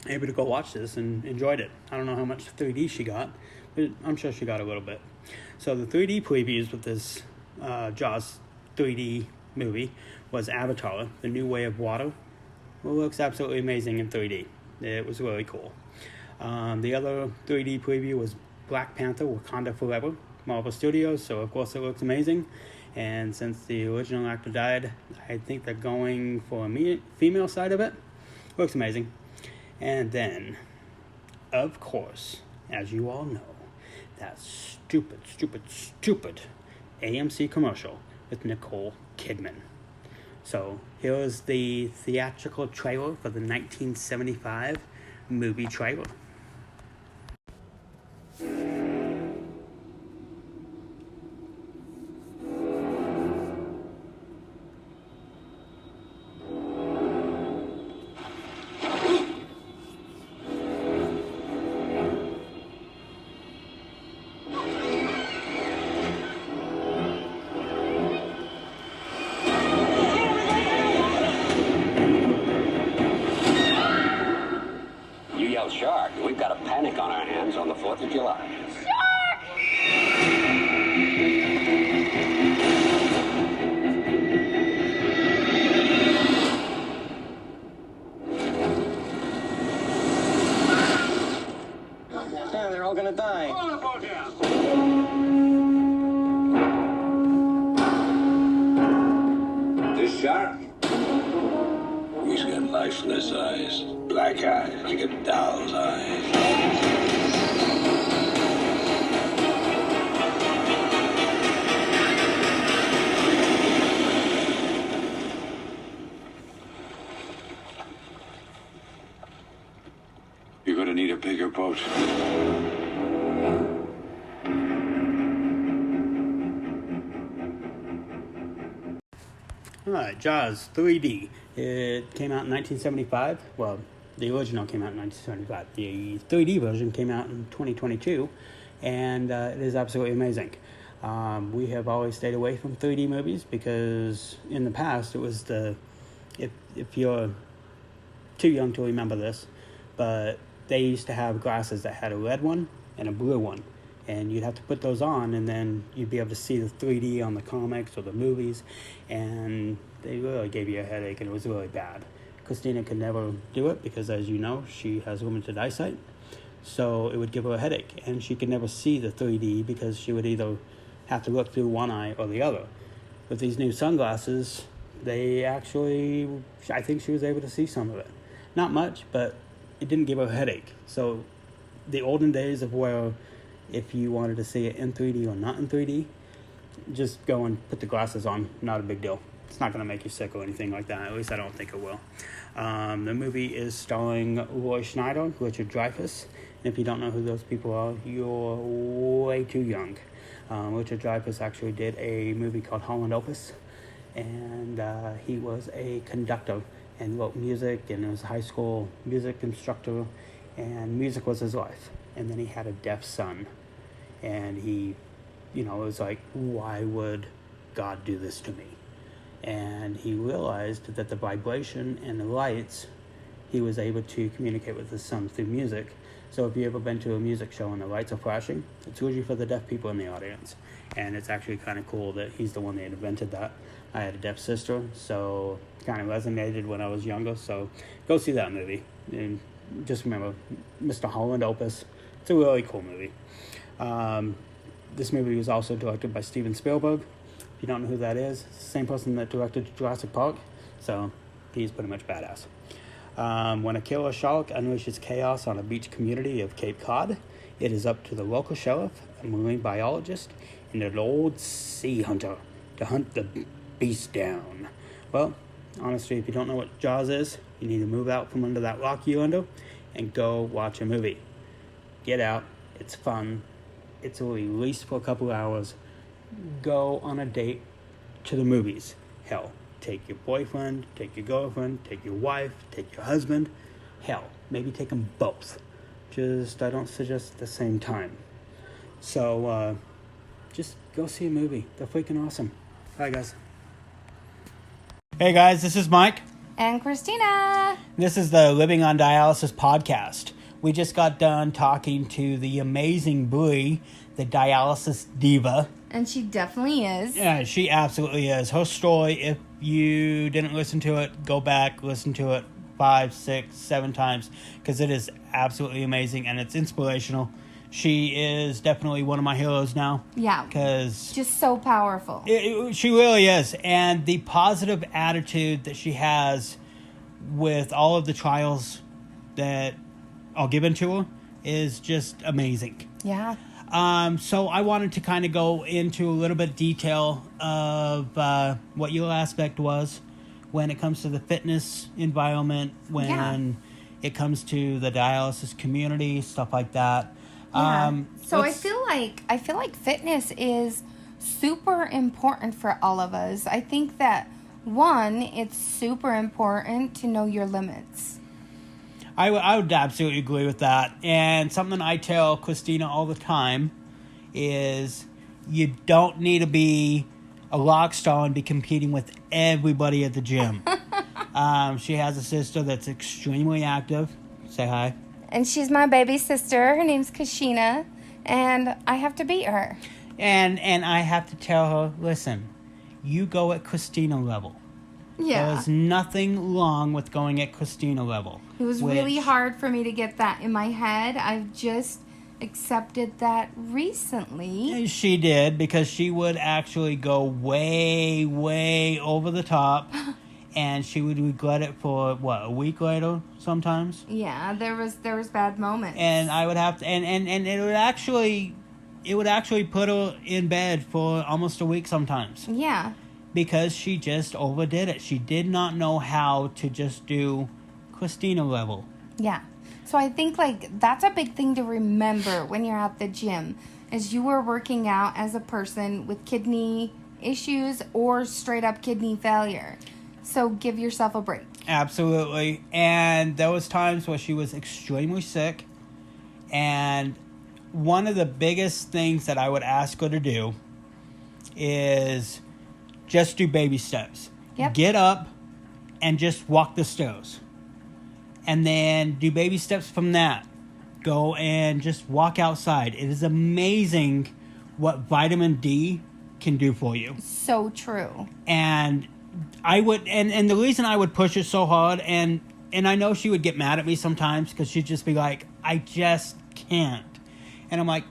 able to go watch this and enjoyed it. I don't know how much 3D she got, but I'm sure she got a little bit. So the 3D previews with this Jaws 3D movie was Avatar, The New Way of Water. It looks absolutely amazing in 3D. It was really cool. The other 3D preview was Black Panther, Wakanda Forever, Marvel Studios, so of course it looks amazing. And since the original actor died, I think they're going for a female side of it. Looks amazing. And then, of course, as you all know, that stupid AMC commercial with Nicole Kidman. So, here is the theatrical trailer for the 1975 movie trailer. Shark. We've got a panic on our hands on the 4th of July. Shark! Yeah, they're all gonna die. This shark? He's got lifeless eyes, black eyes, like a doll's eyes. You're gonna need a bigger boat. Alright, Jaws 3D. It came out in 1975. Well, the original came out in 1975. The 3D version came out in 2022, and it is absolutely amazing. We have always stayed away from 3D movies because in the past it was if you're too young to remember this, but they used to have glasses that had a red one and a blue one, and you'd have to put those on, and then you'd be able to see the 3D on the comics or the movies, and they really gave you a headache, and it was really bad. Christina could never do it because, as you know, she has limited eyesight, so it would give her a headache, and she could never see the 3D because she would either have to look through one eye or the other. With these new sunglasses, I think she was able to see some of it. Not much, but it didn't give her a headache. So the olden days of where if you wanted to see it in 3D or not in 3D, just go and put the glasses on. Not a big deal. It's not going to make you sick or anything like that. At least I don't think it will. The movie is starring Roy Schneider, Richard Dreyfuss. And if you don't know who those people are, you're way too young. Richard Dreyfuss actually did a movie called Holland Opus. And he was a conductor and wrote music and was a high school music instructor. And music was his life. And then he had a deaf son. And he, it was like, why would God do this to me? and he realized that the vibration and the lights, he was able to communicate with his son through music. So if you've ever been to a music show and the lights are flashing, it's usually for the deaf people in the audience. And it's actually kind of cool that he's the one that invented that. I had a deaf sister, so it kind of resonated when I was younger. So go see that movie. And just remember, Mr. Holland Opus. It's a really cool movie. This movie was also directed by Steven Spielberg. If you don't know who that is, it's the same person that directed Jurassic Park. So he's pretty much badass. When a killer shark unleashes chaos on a beach community of Cape Cod, it is up to the local sheriff, a marine biologist, and an old sea hunter to hunt the beast down. Well, honestly, if you don't know what Jaws is, you need to move out from under that rock you're under and go watch a movie. Get out. It's fun. It's released for a couple hours. Go on a date to the movies. Hell, take your boyfriend, take your girlfriend, take your wife, take your husband. Hell, maybe take them both. Just, I don't suggest at the same time. So, just go see a movie. They're freaking awesome. Bye, guys. Hey, guys, this is Mike. And Christina. This is the Living on Dialysis podcast. We just got done talking to the amazing Brie, the dialysis diva. And she definitely is. Yeah, she absolutely is. Her story, if you didn't listen to it, go back, listen to it 5, 6, 7 times, because it is absolutely amazing and it's inspirational. She is definitely one of my heroes now. Yeah. Because just so powerful. She really is. And the positive attitude that she has with all of the trials that are given to her is just amazing. Yeah. So I wanted to kind of go into a little bit of detail of what your aspect was when it comes to the fitness environment, when it comes to the dialysis community, stuff like that. Yeah. So I feel like fitness is super important for all of us. I think that one, it's super important to know your limits. I would absolutely agree with that. And something I tell Christina all the time is you don't need to be a rock star and be competing with everybody at the gym. She has a sister that's extremely active. Say hi. And she's my baby sister. Her name's Christina. And I have to beat her. And I have to tell her, listen, you go at Christina level. Yeah. There's nothing wrong with going at Christina level. It was really hard for me to get that in my head. I've just accepted that recently. She did, because she would actually go way, way over the top. And she would regret it for, a week later sometimes? Yeah, there was bad moments. And I would have to, and it would actually put her in bed for almost a week sometimes. Yeah. Because she just overdid it. She did not know how to just do Christina level. Yeah. So I think, that's a big thing to remember when you're at the gym, is you are working out as a person with kidney issues or straight up kidney failure. So give yourself a break. Absolutely. And there was times where she was extremely sick. And one of the biggest things that I would ask her to do is just do baby steps. Yep. Get up and just walk the stairs. And then do baby steps from that. Go and just walk outside. It is amazing what vitamin D can do for you. So true. And I would, and the reason I would push it so hard, and I know she would get mad at me sometimes, because she'd just be like, I just can't. And I'm like,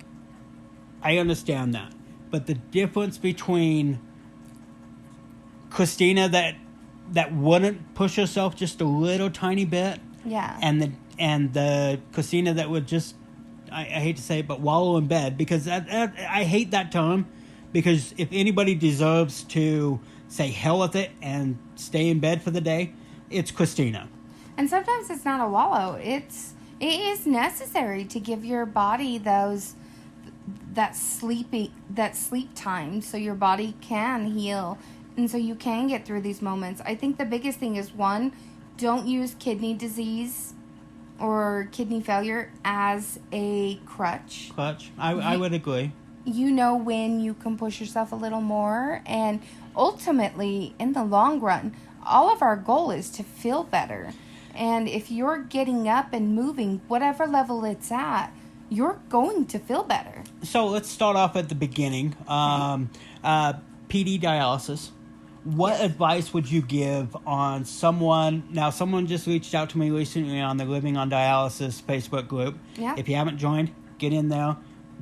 I understand that. But the difference between Christina that wouldn't push herself just a little tiny bit, yeah, and the Christina that would just, I hate to say it, but wallow in bed, because I hate that term, because if anybody deserves to say hell with it and stay in bed for the day, it's Christina. And sometimes it's not a wallow. It is necessary to give your body that sleep time, so your body can heal and so you can get through these moments. I think the biggest thing is, one, don't use kidney disease or kidney failure as a crutch. I would agree. You know when you can push yourself a little more, and ultimately, in the long run, all of our goal is to feel better. And if you're getting up and moving, whatever level it's at, you're going to feel better. So let's start off at the beginning. PD dialysis. What advice would you give on someone? Now, someone just reached out to me recently on the Living on Dialysis Facebook group. Yeah. If you haven't joined, get in there,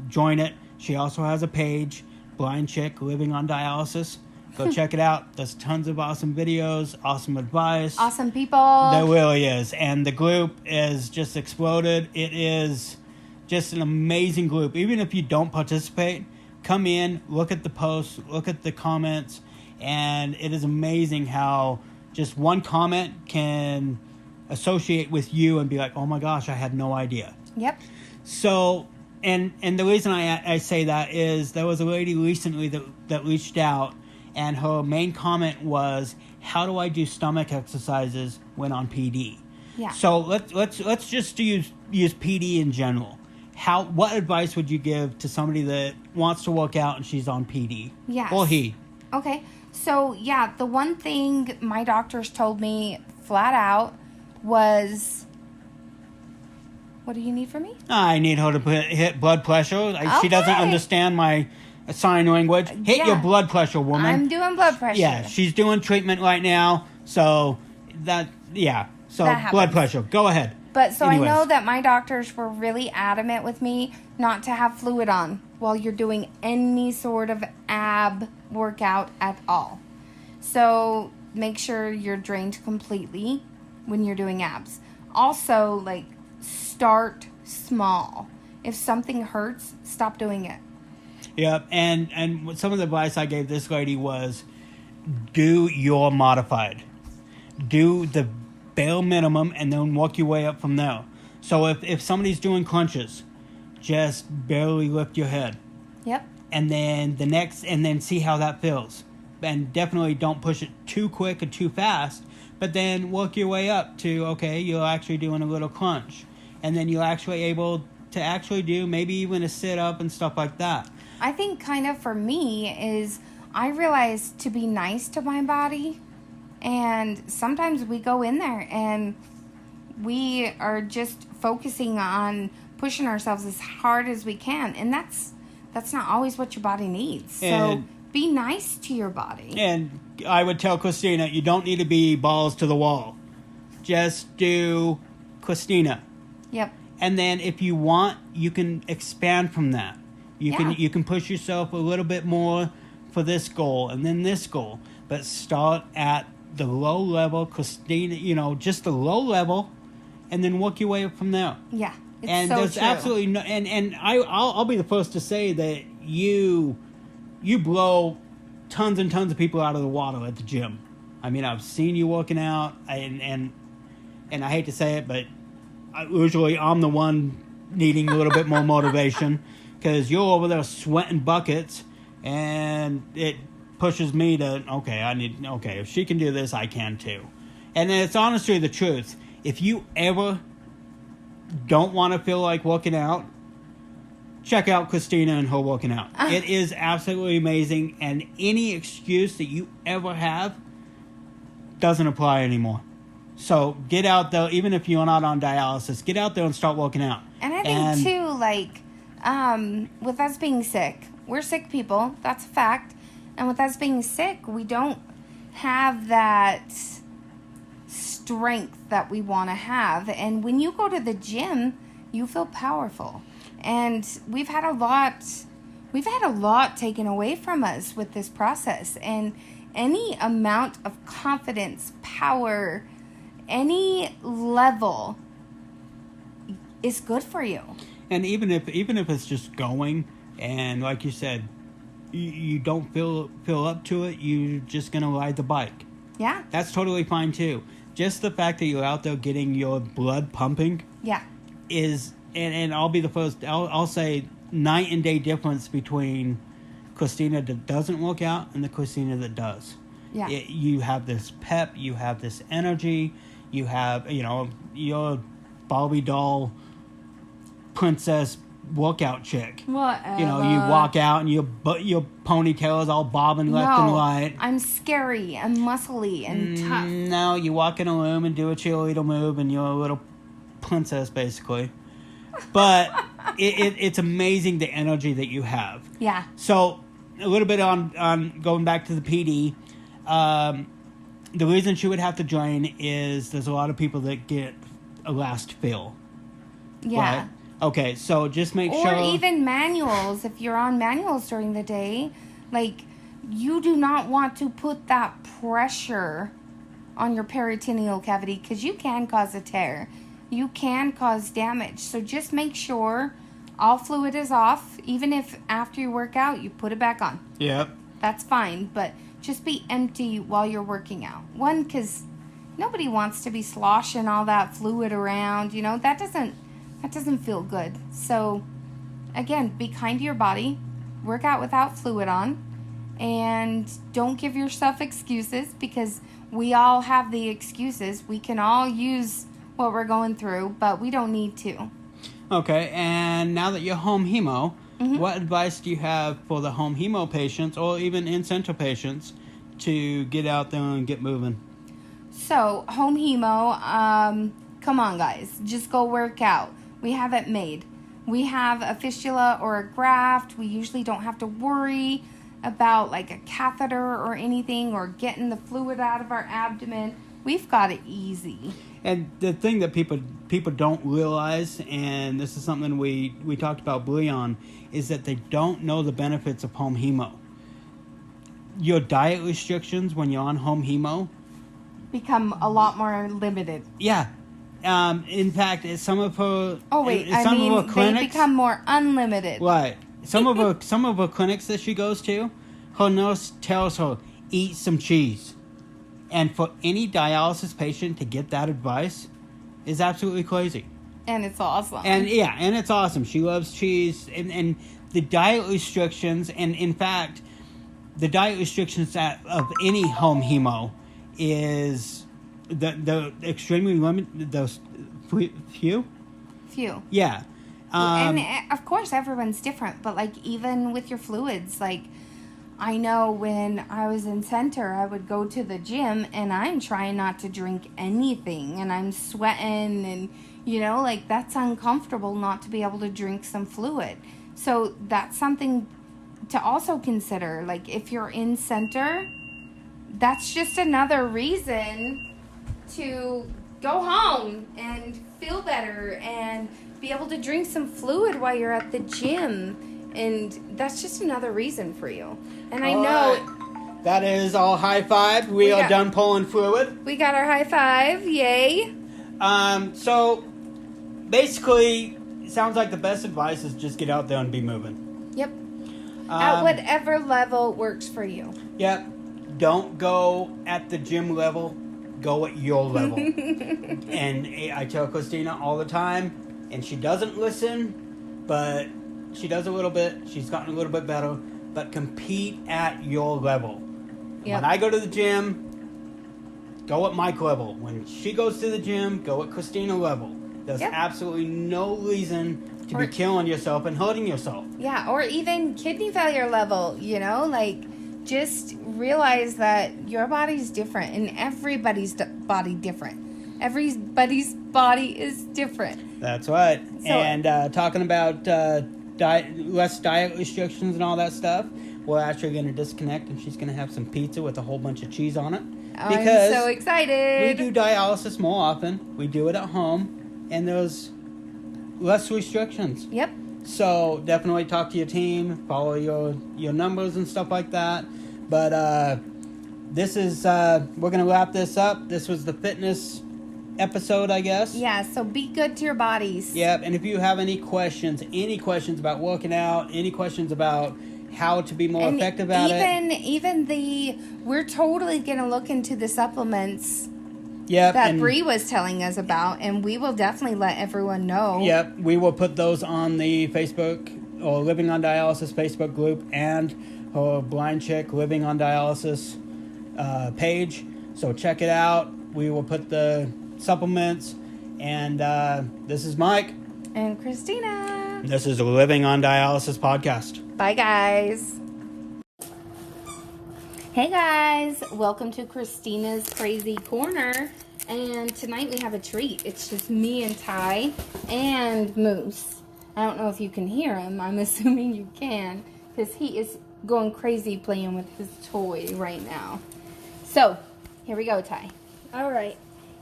join it. She also has a page, Blind Chick Living on Dialysis. Go check it out. There's tons of awesome videos, awesome advice. Awesome people. There really is. And the group is just exploded. It is just an amazing group. Even if you don't participate, come in, look at the posts, look at the comments, and it is amazing how just one comment can associate with you and be like, oh my gosh, I had no idea. Yep. So, and the reason I say that is there was a lady recently that reached out, and her main comment was, how do I do stomach exercises when on PD? Yeah. So let's just use PD in general. What advice would you give to somebody that wants to work out and she's on PD? Yes. Or he? Okay. So, yeah, the one thing my doctors told me flat out was, what do you need from me? I need her to hit blood pressure. She doesn't understand my sign language. Hit your blood pressure, woman. I'm doing blood pressure. Yeah, she's doing treatment right now. So, blood pressure. Go ahead. But so Anyways. I know that my doctors were really adamant with me not to have fluid on while you're doing any sort of ab workout at all. So make sure you're drained completely when you're doing abs. Also, start small. If something hurts, stop doing it. Yep, and some of the advice I gave this lady was, do your modified. Do the bare minimum and then work your way up from there. So if somebody's doing crunches, just barely lift your head. Yep. And then see how that feels. And definitely don't push it too quick or too fast, but then work your way up to, okay, you're actually doing a little crunch. And then you're actually able to actually do maybe even a sit-up and stuff like that. I think kind of for me is I realize to be nice to my body, and sometimes we go in there and we are just focusing on pushing ourselves as hard as we can, and that's not always what your body needs. So be nice to your body. And I would tell Christina, you don't need to be balls to the wall. Just do Christina. Yep. And then if you want, you can expand from that. You can push yourself a little bit more for this goal and then this goal. But start at the low level, Christina, just the low level, and then work your way up from there. Yeah. And there's true. absolutely no, and I'll be the first to say that you blow tons and tons of people out of the water at the gym. I mean, I've seen you working out, and I hate to say it, but usually I'm the one needing a little bit more motivation, because you're over there sweating buckets, and it pushes me to, if she can do this, I can too. And it's honestly the truth. If you ever don't want to feel like working out, check out Christina and her working out. It is absolutely amazing, and any excuse that you ever have doesn't apply anymore. So get out there, even if you're not on dialysis, get out there and start working out. And I think too, with us being sick, we're sick people, that's a fact. And with us being sick, we don't have that strength that we want to have. And when you go to the gym, you feel powerful. And we've had a lot taken away from us with this process. And any amount of confidence, power, any level is good for you. And even if it's just going, and like you said, you don't feel up to it, you're just gonna ride the bike. Yeah. That's totally fine too. Just the fact that you're out there getting your blood pumping. Yeah. Is and I'll be the first. I'll say night and day difference between Christina that doesn't work out and the Christina that does. Yeah. You have this pep. You have this energy. You have your Barbie doll princess workout chick. Whatever. You know, you walk out and your ponytail is all bobbing left and right. I'm scary and muscly and tough. No, you walk in a room and do a cheerleader move and you're a little princess, basically. But it's amazing the energy that you have. Yeah. So, a little bit on going back to the PD. The reason she would have to join is there's a lot of people that get a last fill. Yeah. Right? Okay, so just make sure... Or even manuals. If you're on manuals during the day, like, you do not want to put that pressure on your peritoneal cavity because you can cause a tear. You can cause damage. So just make sure all fluid is off. Even if after you work out, you put it back on. Yep. That's fine, but just be empty while you're working out. One, because nobody wants to be sloshing all that fluid around. You know, that doesn't feel good. So, again, be kind to your body. Work out without fluid on. And don't give yourself excuses because we all have the excuses. We can all use what we're going through, but we don't need to. Okay, and now that you're home hemo, what advice do you have for the home hemo patients or even in-center patients to get out there and get moving? So, home hemo, come on, guys. Just go work out. We have it made. We have a fistula or a graft. We usually don't have to worry about like a catheter or anything or getting the fluid out of our abdomen. We've got it easy. And the thing that people don't realize, and this is something we talked about Brie on, is that they don't know the benefits of home hemo. Your diet restrictions when you're on home hemo become a lot more limited. Yeah. In fact, some of her... Oh, wait. They become more unlimited. Right. Some of her clinics that she goes to, her nurse tells her, eat some cheese. And for any dialysis patient to get that advice is absolutely crazy. And it's awesome. And it's awesome. She loves cheese. And the diet restrictions, and in fact, the diet restrictions of any home hemo is the extremely limited, those few? Few. Yeah. And of course, everyone's different. But like even with your fluids, like I know when I was in center, I would go to the gym and I'm trying not to drink anything and I'm sweating and, you know, like that's uncomfortable not to be able to drink some fluid. So that's something to also consider. Like if you're in center, that's just another reason to go home and feel better and be able to drink some fluid while you're at the gym. And that's just another reason for you. And I know... That is all high five. We are done pulling fluid. We got our high five. Yay. So, basically, it sounds like the best advice is just get out there and be moving. Yep. At whatever level works for you. Yep. Don't go at the gym level. Go at your level. And I tell Christina all the time, and she doesn't listen, but... She does a little bit. She's gotten a little bit better. But compete at your level. Yep. When I go to the gym, go at Mike level. When she goes to the gym, go at Christina level. There's absolutely no reason to be killing yourself and hurting yourself. Yeah, or even kidney failure level, you know? Like, just realize that your body's different and everybody's body different. Everybody's body is different. That's right. So, and talking about... less diet restrictions and all that stuff, we're actually going to disconnect and she's going to have some pizza with a whole bunch of cheese on it. Because I'm so excited. We do dialysis more often. We do it at home and there's less restrictions. Yep. So definitely talk to your team, follow your numbers and stuff like that. But this is, we're going to wrap this up. This was the fitness episode, I guess. Yeah, so be good to your bodies. Yep, and if you have any questions about working out, any questions about how to be more effective at it. We're totally going to look into the supplements that Brie was telling us about, and we will definitely let everyone know. Yep, we will put those on the Facebook or Living on Dialysis Facebook group and our Blind Chick Living on Dialysis page. So check it out. We will put the supplements, and this is Mike and Christina. This is a Living on Dialysis podcast. Bye, guys. Hey, guys. Welcome to Christina's Crazy Corner. And tonight we have a treat. It's just me and Ty and Moose. I don't know if you can hear him. I'm assuming you can, because he is going crazy playing with his toy right now. So, here we go, Ty. All right.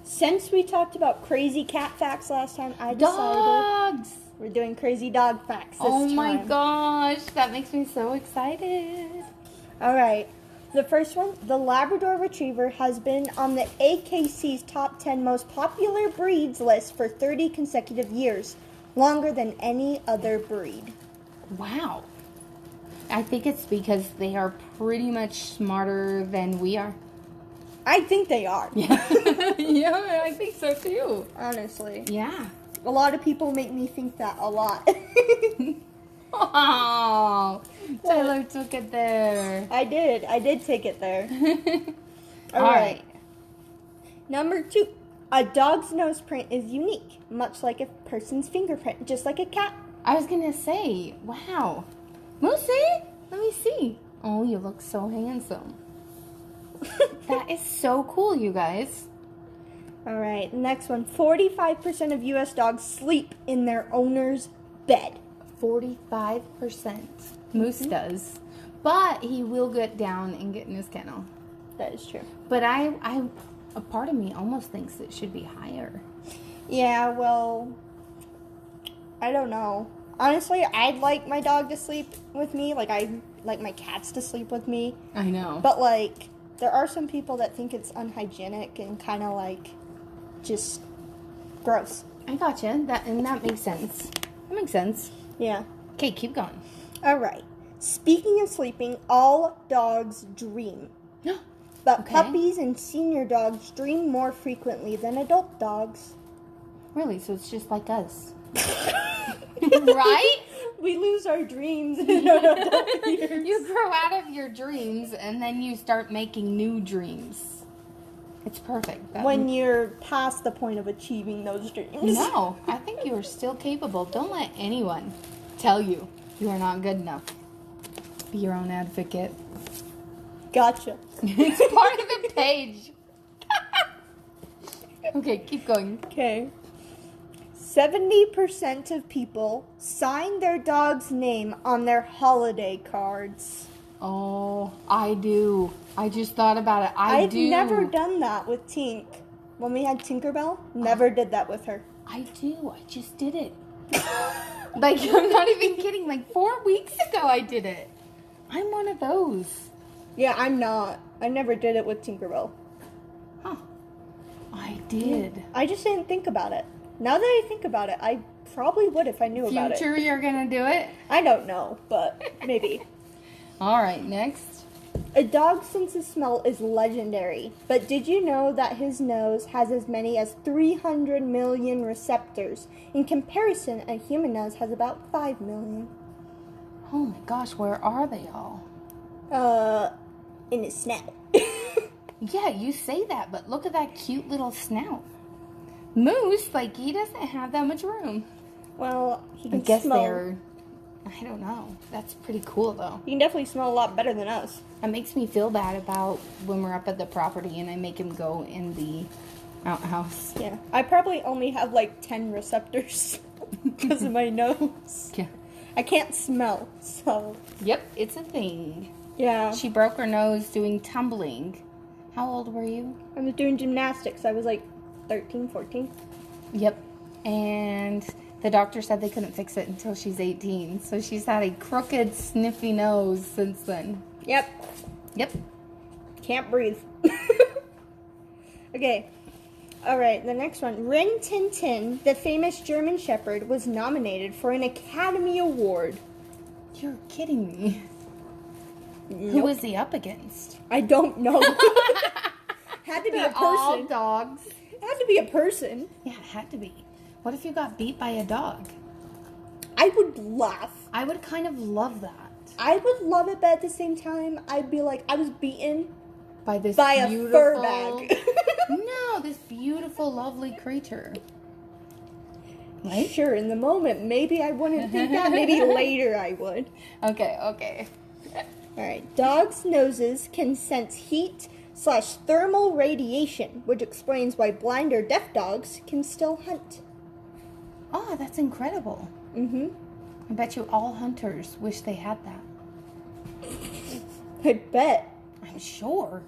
Since we talked about crazy cat facts last time, I decided Dogs! we're doing crazy dog facts this time. Oh my gosh, that makes me so excited. All right. The first one, the Labrador Retriever has been on the AKC's top 10 most popular breeds list for 30 consecutive years, longer than any other breed. Wow. I think it's because they are pretty much smarter than we are. I think they are. Yeah, yeah, I think so too. Honestly. Yeah. A lot of people make me think that a lot. Oh, Taylor took it there. I did take it there. All right. Number 2. A dog's nose print is unique, much like a person's fingerprint, just like a cat. I was going to say, wow. Moosey, let me see. Oh, you look so handsome. That is so cool, you guys. All right, next one. 45% of U.S. dogs sleep in their owner's bed. 45%. Moose does. But he will get down and get in his kennel. That is true. But a part of me almost thinks it should be higher. Yeah, well, I don't know. Honestly, I'd like my dog to sleep with me. Like, I like my cats to sleep with me. I know. But, like, there are some people that think it's unhygienic and kind of, like, just gross. I gotcha. That makes sense. That makes sense. Yeah. Okay, keep going. All right. Speaking of sleeping, all dogs dream. But Okay. puppies and senior dogs dream more frequently than adult dogs. Really? So it's just like us. Right? We lose our dreams in our adult years. You grow out of your dreams and then you start making new dreams. It's perfect. When you're past the point of achieving those dreams. No, I think you are still capable. Don't let anyone tell you you are not good enough. Be your own advocate. Gotcha. It's part of the page. Okay, keep going. Okay. 70% of people sign their dog's name on their holiday cards. Oh, I do. I just thought about it. I've never done that with Tink. When we had Tinkerbell, never did that with her. I do. I just did it. Like, I'm not even kidding. Like, 4 weeks ago I did it. I'm one of those. Yeah, I'm not. I never did it with Tinkerbell. Huh. I did. Yeah. I just didn't think about it. Now that I think about it, I probably would if I knew about it. Future, you're gonna do it? I don't know, but maybe. All right, next. A dog's sense of smell is legendary, but did you know that his nose has as many as 300 million receptors? In comparison, a human nose has about 5 million. Oh my gosh, where are they all? In his snout. Yeah, you say that, but look at that cute little snout. Moose, like, he doesn't have that much room. Well, he can I guess smell. I don't know. That's pretty cool, though. He can definitely smell a lot better than us. It makes me feel bad about when we're up at the property and I make him go in the outhouse. Yeah. I probably only have like 10 receptors because of my nose. Yeah. I can't smell, so. Yep, it's a thing. Yeah. She broke her nose doing tumbling. How old were you? I was doing gymnastics. I was like 13, 14. Yep. And the doctor said they couldn't fix it until she's 18. So she's had a crooked, sniffy nose since then. Yep. Yep. Can't breathe. Okay. All right, the next one. Rin Tin Tin, the famous German Shepherd, was nominated for an Academy Award. You're kidding me. Nope. Who was he up against? I don't know. Had to be a person. All dogs. It had to be a person. Yeah, it had to be. What if you got beat by a dog? I would laugh. I would kind of love that. I would love it, but at the same time, I'd be like, I was beaten by a fur bag. No, this beautiful, lovely creature. Right? Sure, in the moment, maybe I wouldn't think that. Maybe later I would. Okay. Alright, dogs' noses can sense heat/thermal radiation, which explains why blind or deaf dogs can still hunt. Oh, that's incredible. Mm-hmm. I bet you all hunters wish they had that. I bet. I'm sure.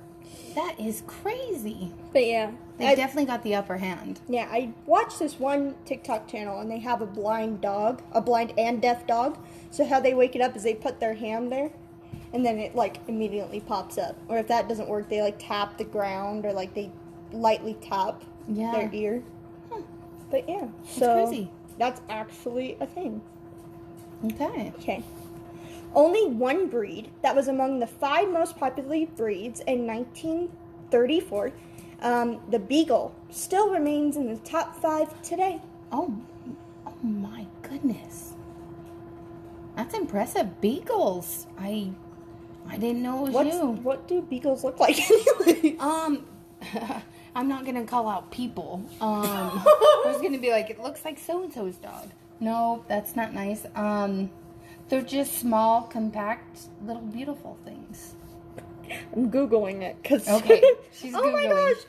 That is crazy. But yeah. They definitely got the upper hand. Yeah, I watched this one TikTok channel, and they have a blind and deaf dog. So how they wake it up is they put their hand there, and then it, like, immediately pops up. Or if that doesn't work, they, like, tap the ground, or, like, they lightly tap their ear. Huh. But yeah, That's crazy. That's actually a thing. Okay. Only one breed that was among the 5 most popular breeds in 1934, the Beagle, still remains in the top 5 today. Oh my goodness. That's impressive. Beagles. I didn't know it was you. What do beagles look like anyway? I'm not gonna call out people. I was gonna be like, it looks like so-and-so's dog. No, that's not nice. They're just small, compact, little beautiful things. I'm Googling it, because... Okay, she's Oh Googling. my gosh!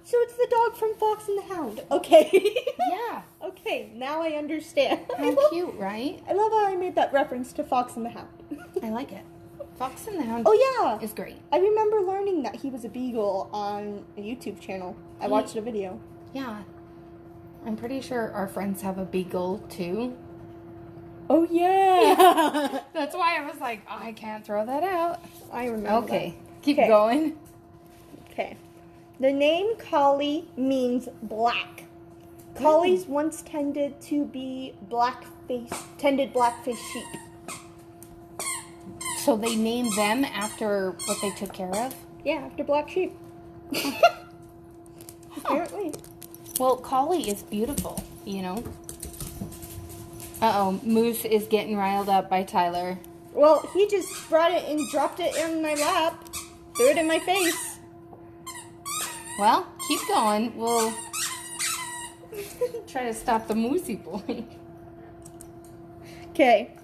So it's the dog from Fox and the Hound. Okay. Yeah. Okay, now I understand. How cute, right? I love how I made that reference to Fox and the Hound. I like it. Fox and the Hound is great. I remember learning that he was a beagle on a YouTube channel. I watched a video. Yeah. I'm pretty sure our friends have a beagle, too. Oh, yeah. That's why I was like, I can't throw that out. I remember Okay. that. Keep going. Okay. The name collie means black. Collies once tended to be black-faced sheep. So they named them after what they took care of? Yeah, after black sheep. Apparently. Well, collie is beautiful, you know? Uh-oh, Moose is getting riled up by Tyler. Well, he just brought it and dropped it in my lap. Threw it in my face. Well, keep going. We'll try to stop the Moosey boy. Okay.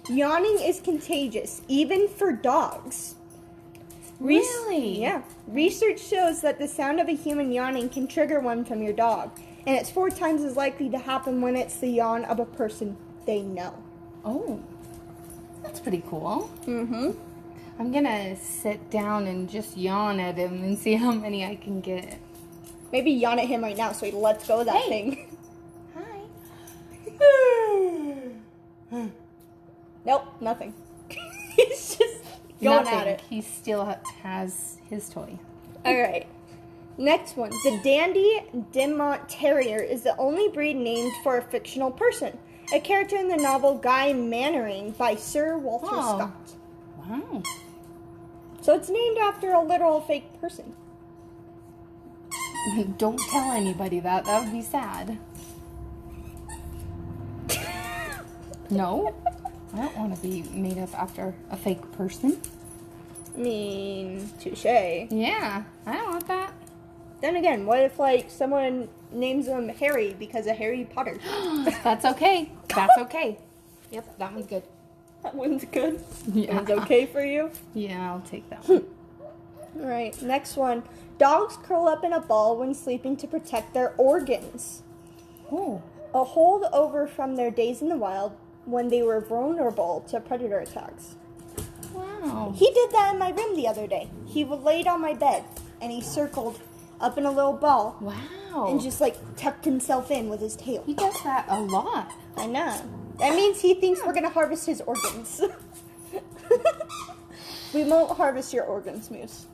Yawning is contagious, even for dogs. Really? Yeah. Research shows that the sound of a human yawning can trigger one from your dog. And it's 4 times as likely to happen when it's the yawn of a person they know. Oh. That's pretty cool. Mm-hmm. I'm gonna sit down and just yawn at him and see how many I can get. Maybe yawn at him right now so he lets go of that thing. Hi. Nope, nothing. He's just going Nothing. at it. He still has his toy. Alright. Next one. The Dandy Dinmont Terrier is the only breed named for a fictional person. A character in the novel Guy Mannering by Sir Walter Scott. Wow. So it's named after a literal fake person. Don't tell anybody that. That would be sad. No? I don't want to be made up after a fake person. I mean, touche. Yeah, I don't want that. Then again, what if, like, someone names him Harry because of Harry Potter? That's okay. That's okay. Yep, that one's good. That one's good? Yeah. That one's okay for you? Yeah, I'll take that one. Alright, next one. Dogs curl up in a ball when sleeping to protect their organs. Oh. A holdover from their days in the wild when they were vulnerable to predator attacks. Wow. He did that in my room the other day. He laid on my bed and he circled up in a little ball. Wow. And just like tucked himself in with his tail. He does that a lot. I know. That means he thinks we're gonna harvest his organs. We won't harvest your organs, Moose.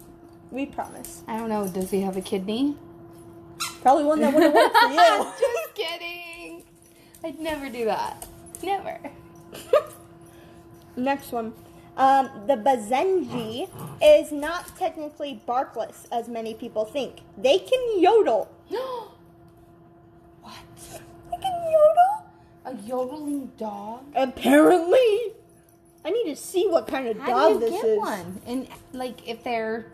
We promise. I don't know. Does he have a kidney? Probably one that wouldn't work for you. Just kidding. I'd never do that. Never. Next one. The Bazenji is not technically barkless, as many people think. They can yodel. What? They can yodel? A yodeling dog? Apparently. I need to see what kind of How dog do you this get is. one? And like, if they're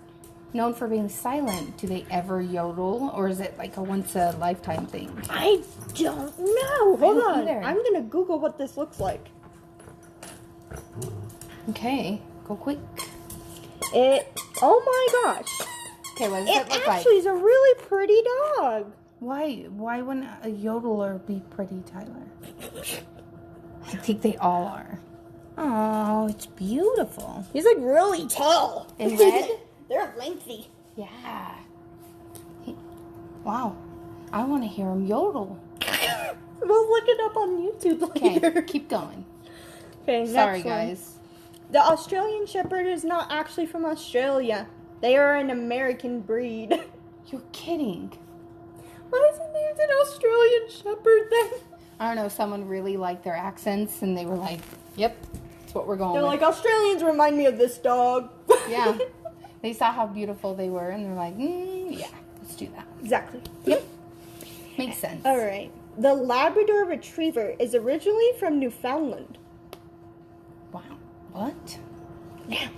known for being silent. Do they ever yodel, or is it like a once-a-lifetime thing? I don't know. Hold on. either. I'm going to Google what this looks like. Okay, go quick. Oh my gosh. Okay, what does it look like? Actually is a really pretty dog. Why wouldn't a yodeler be pretty, Tyler? I think they all are. Oh, it's beautiful. He's like really tall. And red? They're lengthy. Yeah. Wow. I want to hear him yodel. We'll look it up on YouTube later. Okay, keep going. Okay, Sorry, guys. The Australian Shepherd is not actually from Australia. They are an American breed. You're kidding. Why is it named an Australian Shepherd then? I don't know, someone really liked their accents and they were like, yep, that's what we're going They're with. like, Australians remind me of this dog. Yeah. They saw how beautiful they were and they're like, yeah, let's do that. Exactly. Yep. Makes sense. All right. The Labrador Retriever is originally from Newfoundland. Wow. What? Yeah.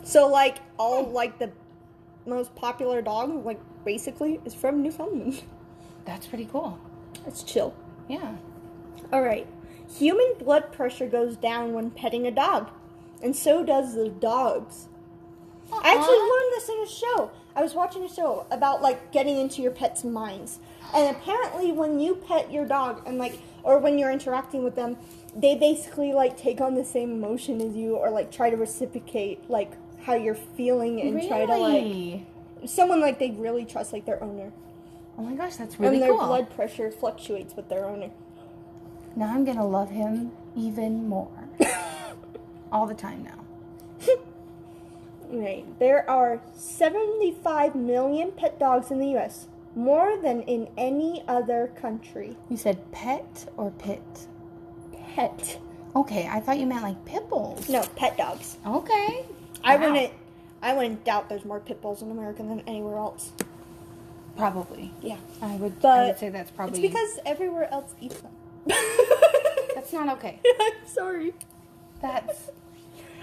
So, like, all, like, the most popular dog, like, basically, is from Newfoundland. That's pretty cool. That's chill. Yeah. All right. Human blood pressure goes down when petting a dog. And so does the dog's. I actually learned this in a show. I was watching a show about, like, getting into your pet's minds. And apparently when you pet your dog and, like, or when you're interacting with them, they basically, like, take on the same emotion as you or, like, try to reciprocate, like, how you're feeling and try to, like, someone, like, they really trust, like, their owner. Oh my gosh, that's really cool. cool. And their blood pressure fluctuates with their owner. Now I'm going to love him even more. All the time now. Right. There are 75 million pet dogs in the U.S., more than in any other country. You said pet or pit? Pet. Okay, I thought you meant like pit bulls. No, pet dogs. Okay. I wouldn't doubt there's more pit bulls in America than anywhere else. Probably. Yeah. I would say that's probably... It's because everywhere else eats them. That's not okay. I'm sorry.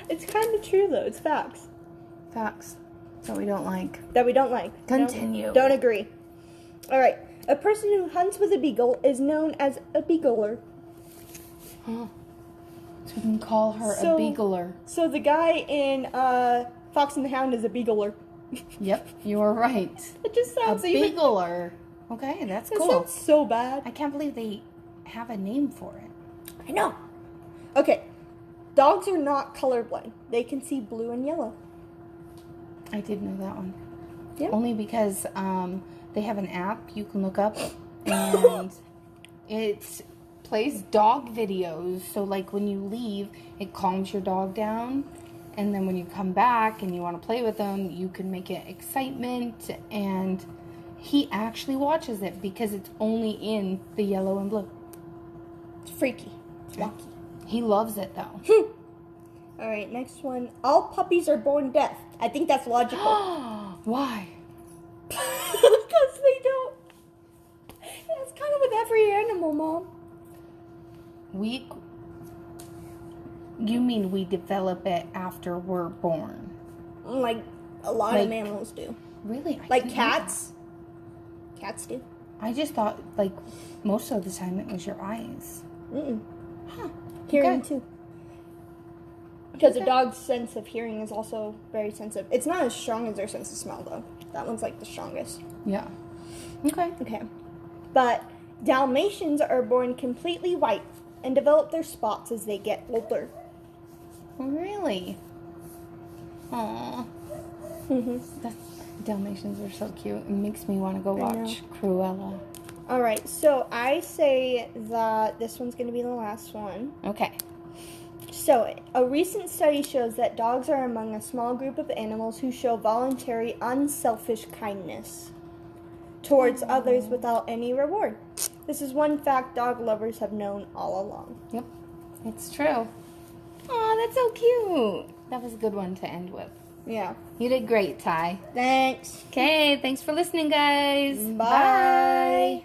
It's kind of true, though. It's facts. Facts. That we don't like. That we don't like. Continue. Don't agree. All right. A person who hunts with a beagle is known as a beagler. Huh. So we can call her a beagler. So the guy in Fox and the Hound is a beagler. Yep, you were right. It just sounds a beagler. Okay, that's cool. That sounds so bad. I can't believe they have a name for it. I know. Okay. Dogs are not colorblind. They can see blue and yellow. I did know that one. Yeah. Only because they have an app you can look up and it plays dog videos. So like when you leave, it calms your dog down. And then when you come back and you want to play with them, you can make it excitement. And he actually watches it because it's only in the yellow and blue. It's freaky. It's wacky. He loves it though. All right, next one. All puppies are born deaf. I think that's logical. Why? Because they don't. It's kind of with every animal, Mom. You mean we develop it after we're born? Like a lot of mammals do. Really? Like cats. Cats do. I just thought like most of the time it was your eyes. Huh. Hearing too. Because a dog's sense of hearing is also very sensitive. It's not as strong as their sense of smell, though. That one's like the strongest. Yeah. Okay. Okay. But Dalmatians are born completely white and develop their spots as they get older. Really? Aww. Dalmatians are so cute. It makes me want to go watch Cruella. Alright, so I say that this one's going to be the last one. Okay. So, a recent study shows that dogs are among a small group of animals who show voluntary, unselfish kindness towards others without any reward. This is one fact dog lovers have known all along. Yep, it's true. Aw, that's so cute. That was a good one to end with. Yeah. You did great, Ty. Thanks. Okay, thanks for listening, guys. Bye.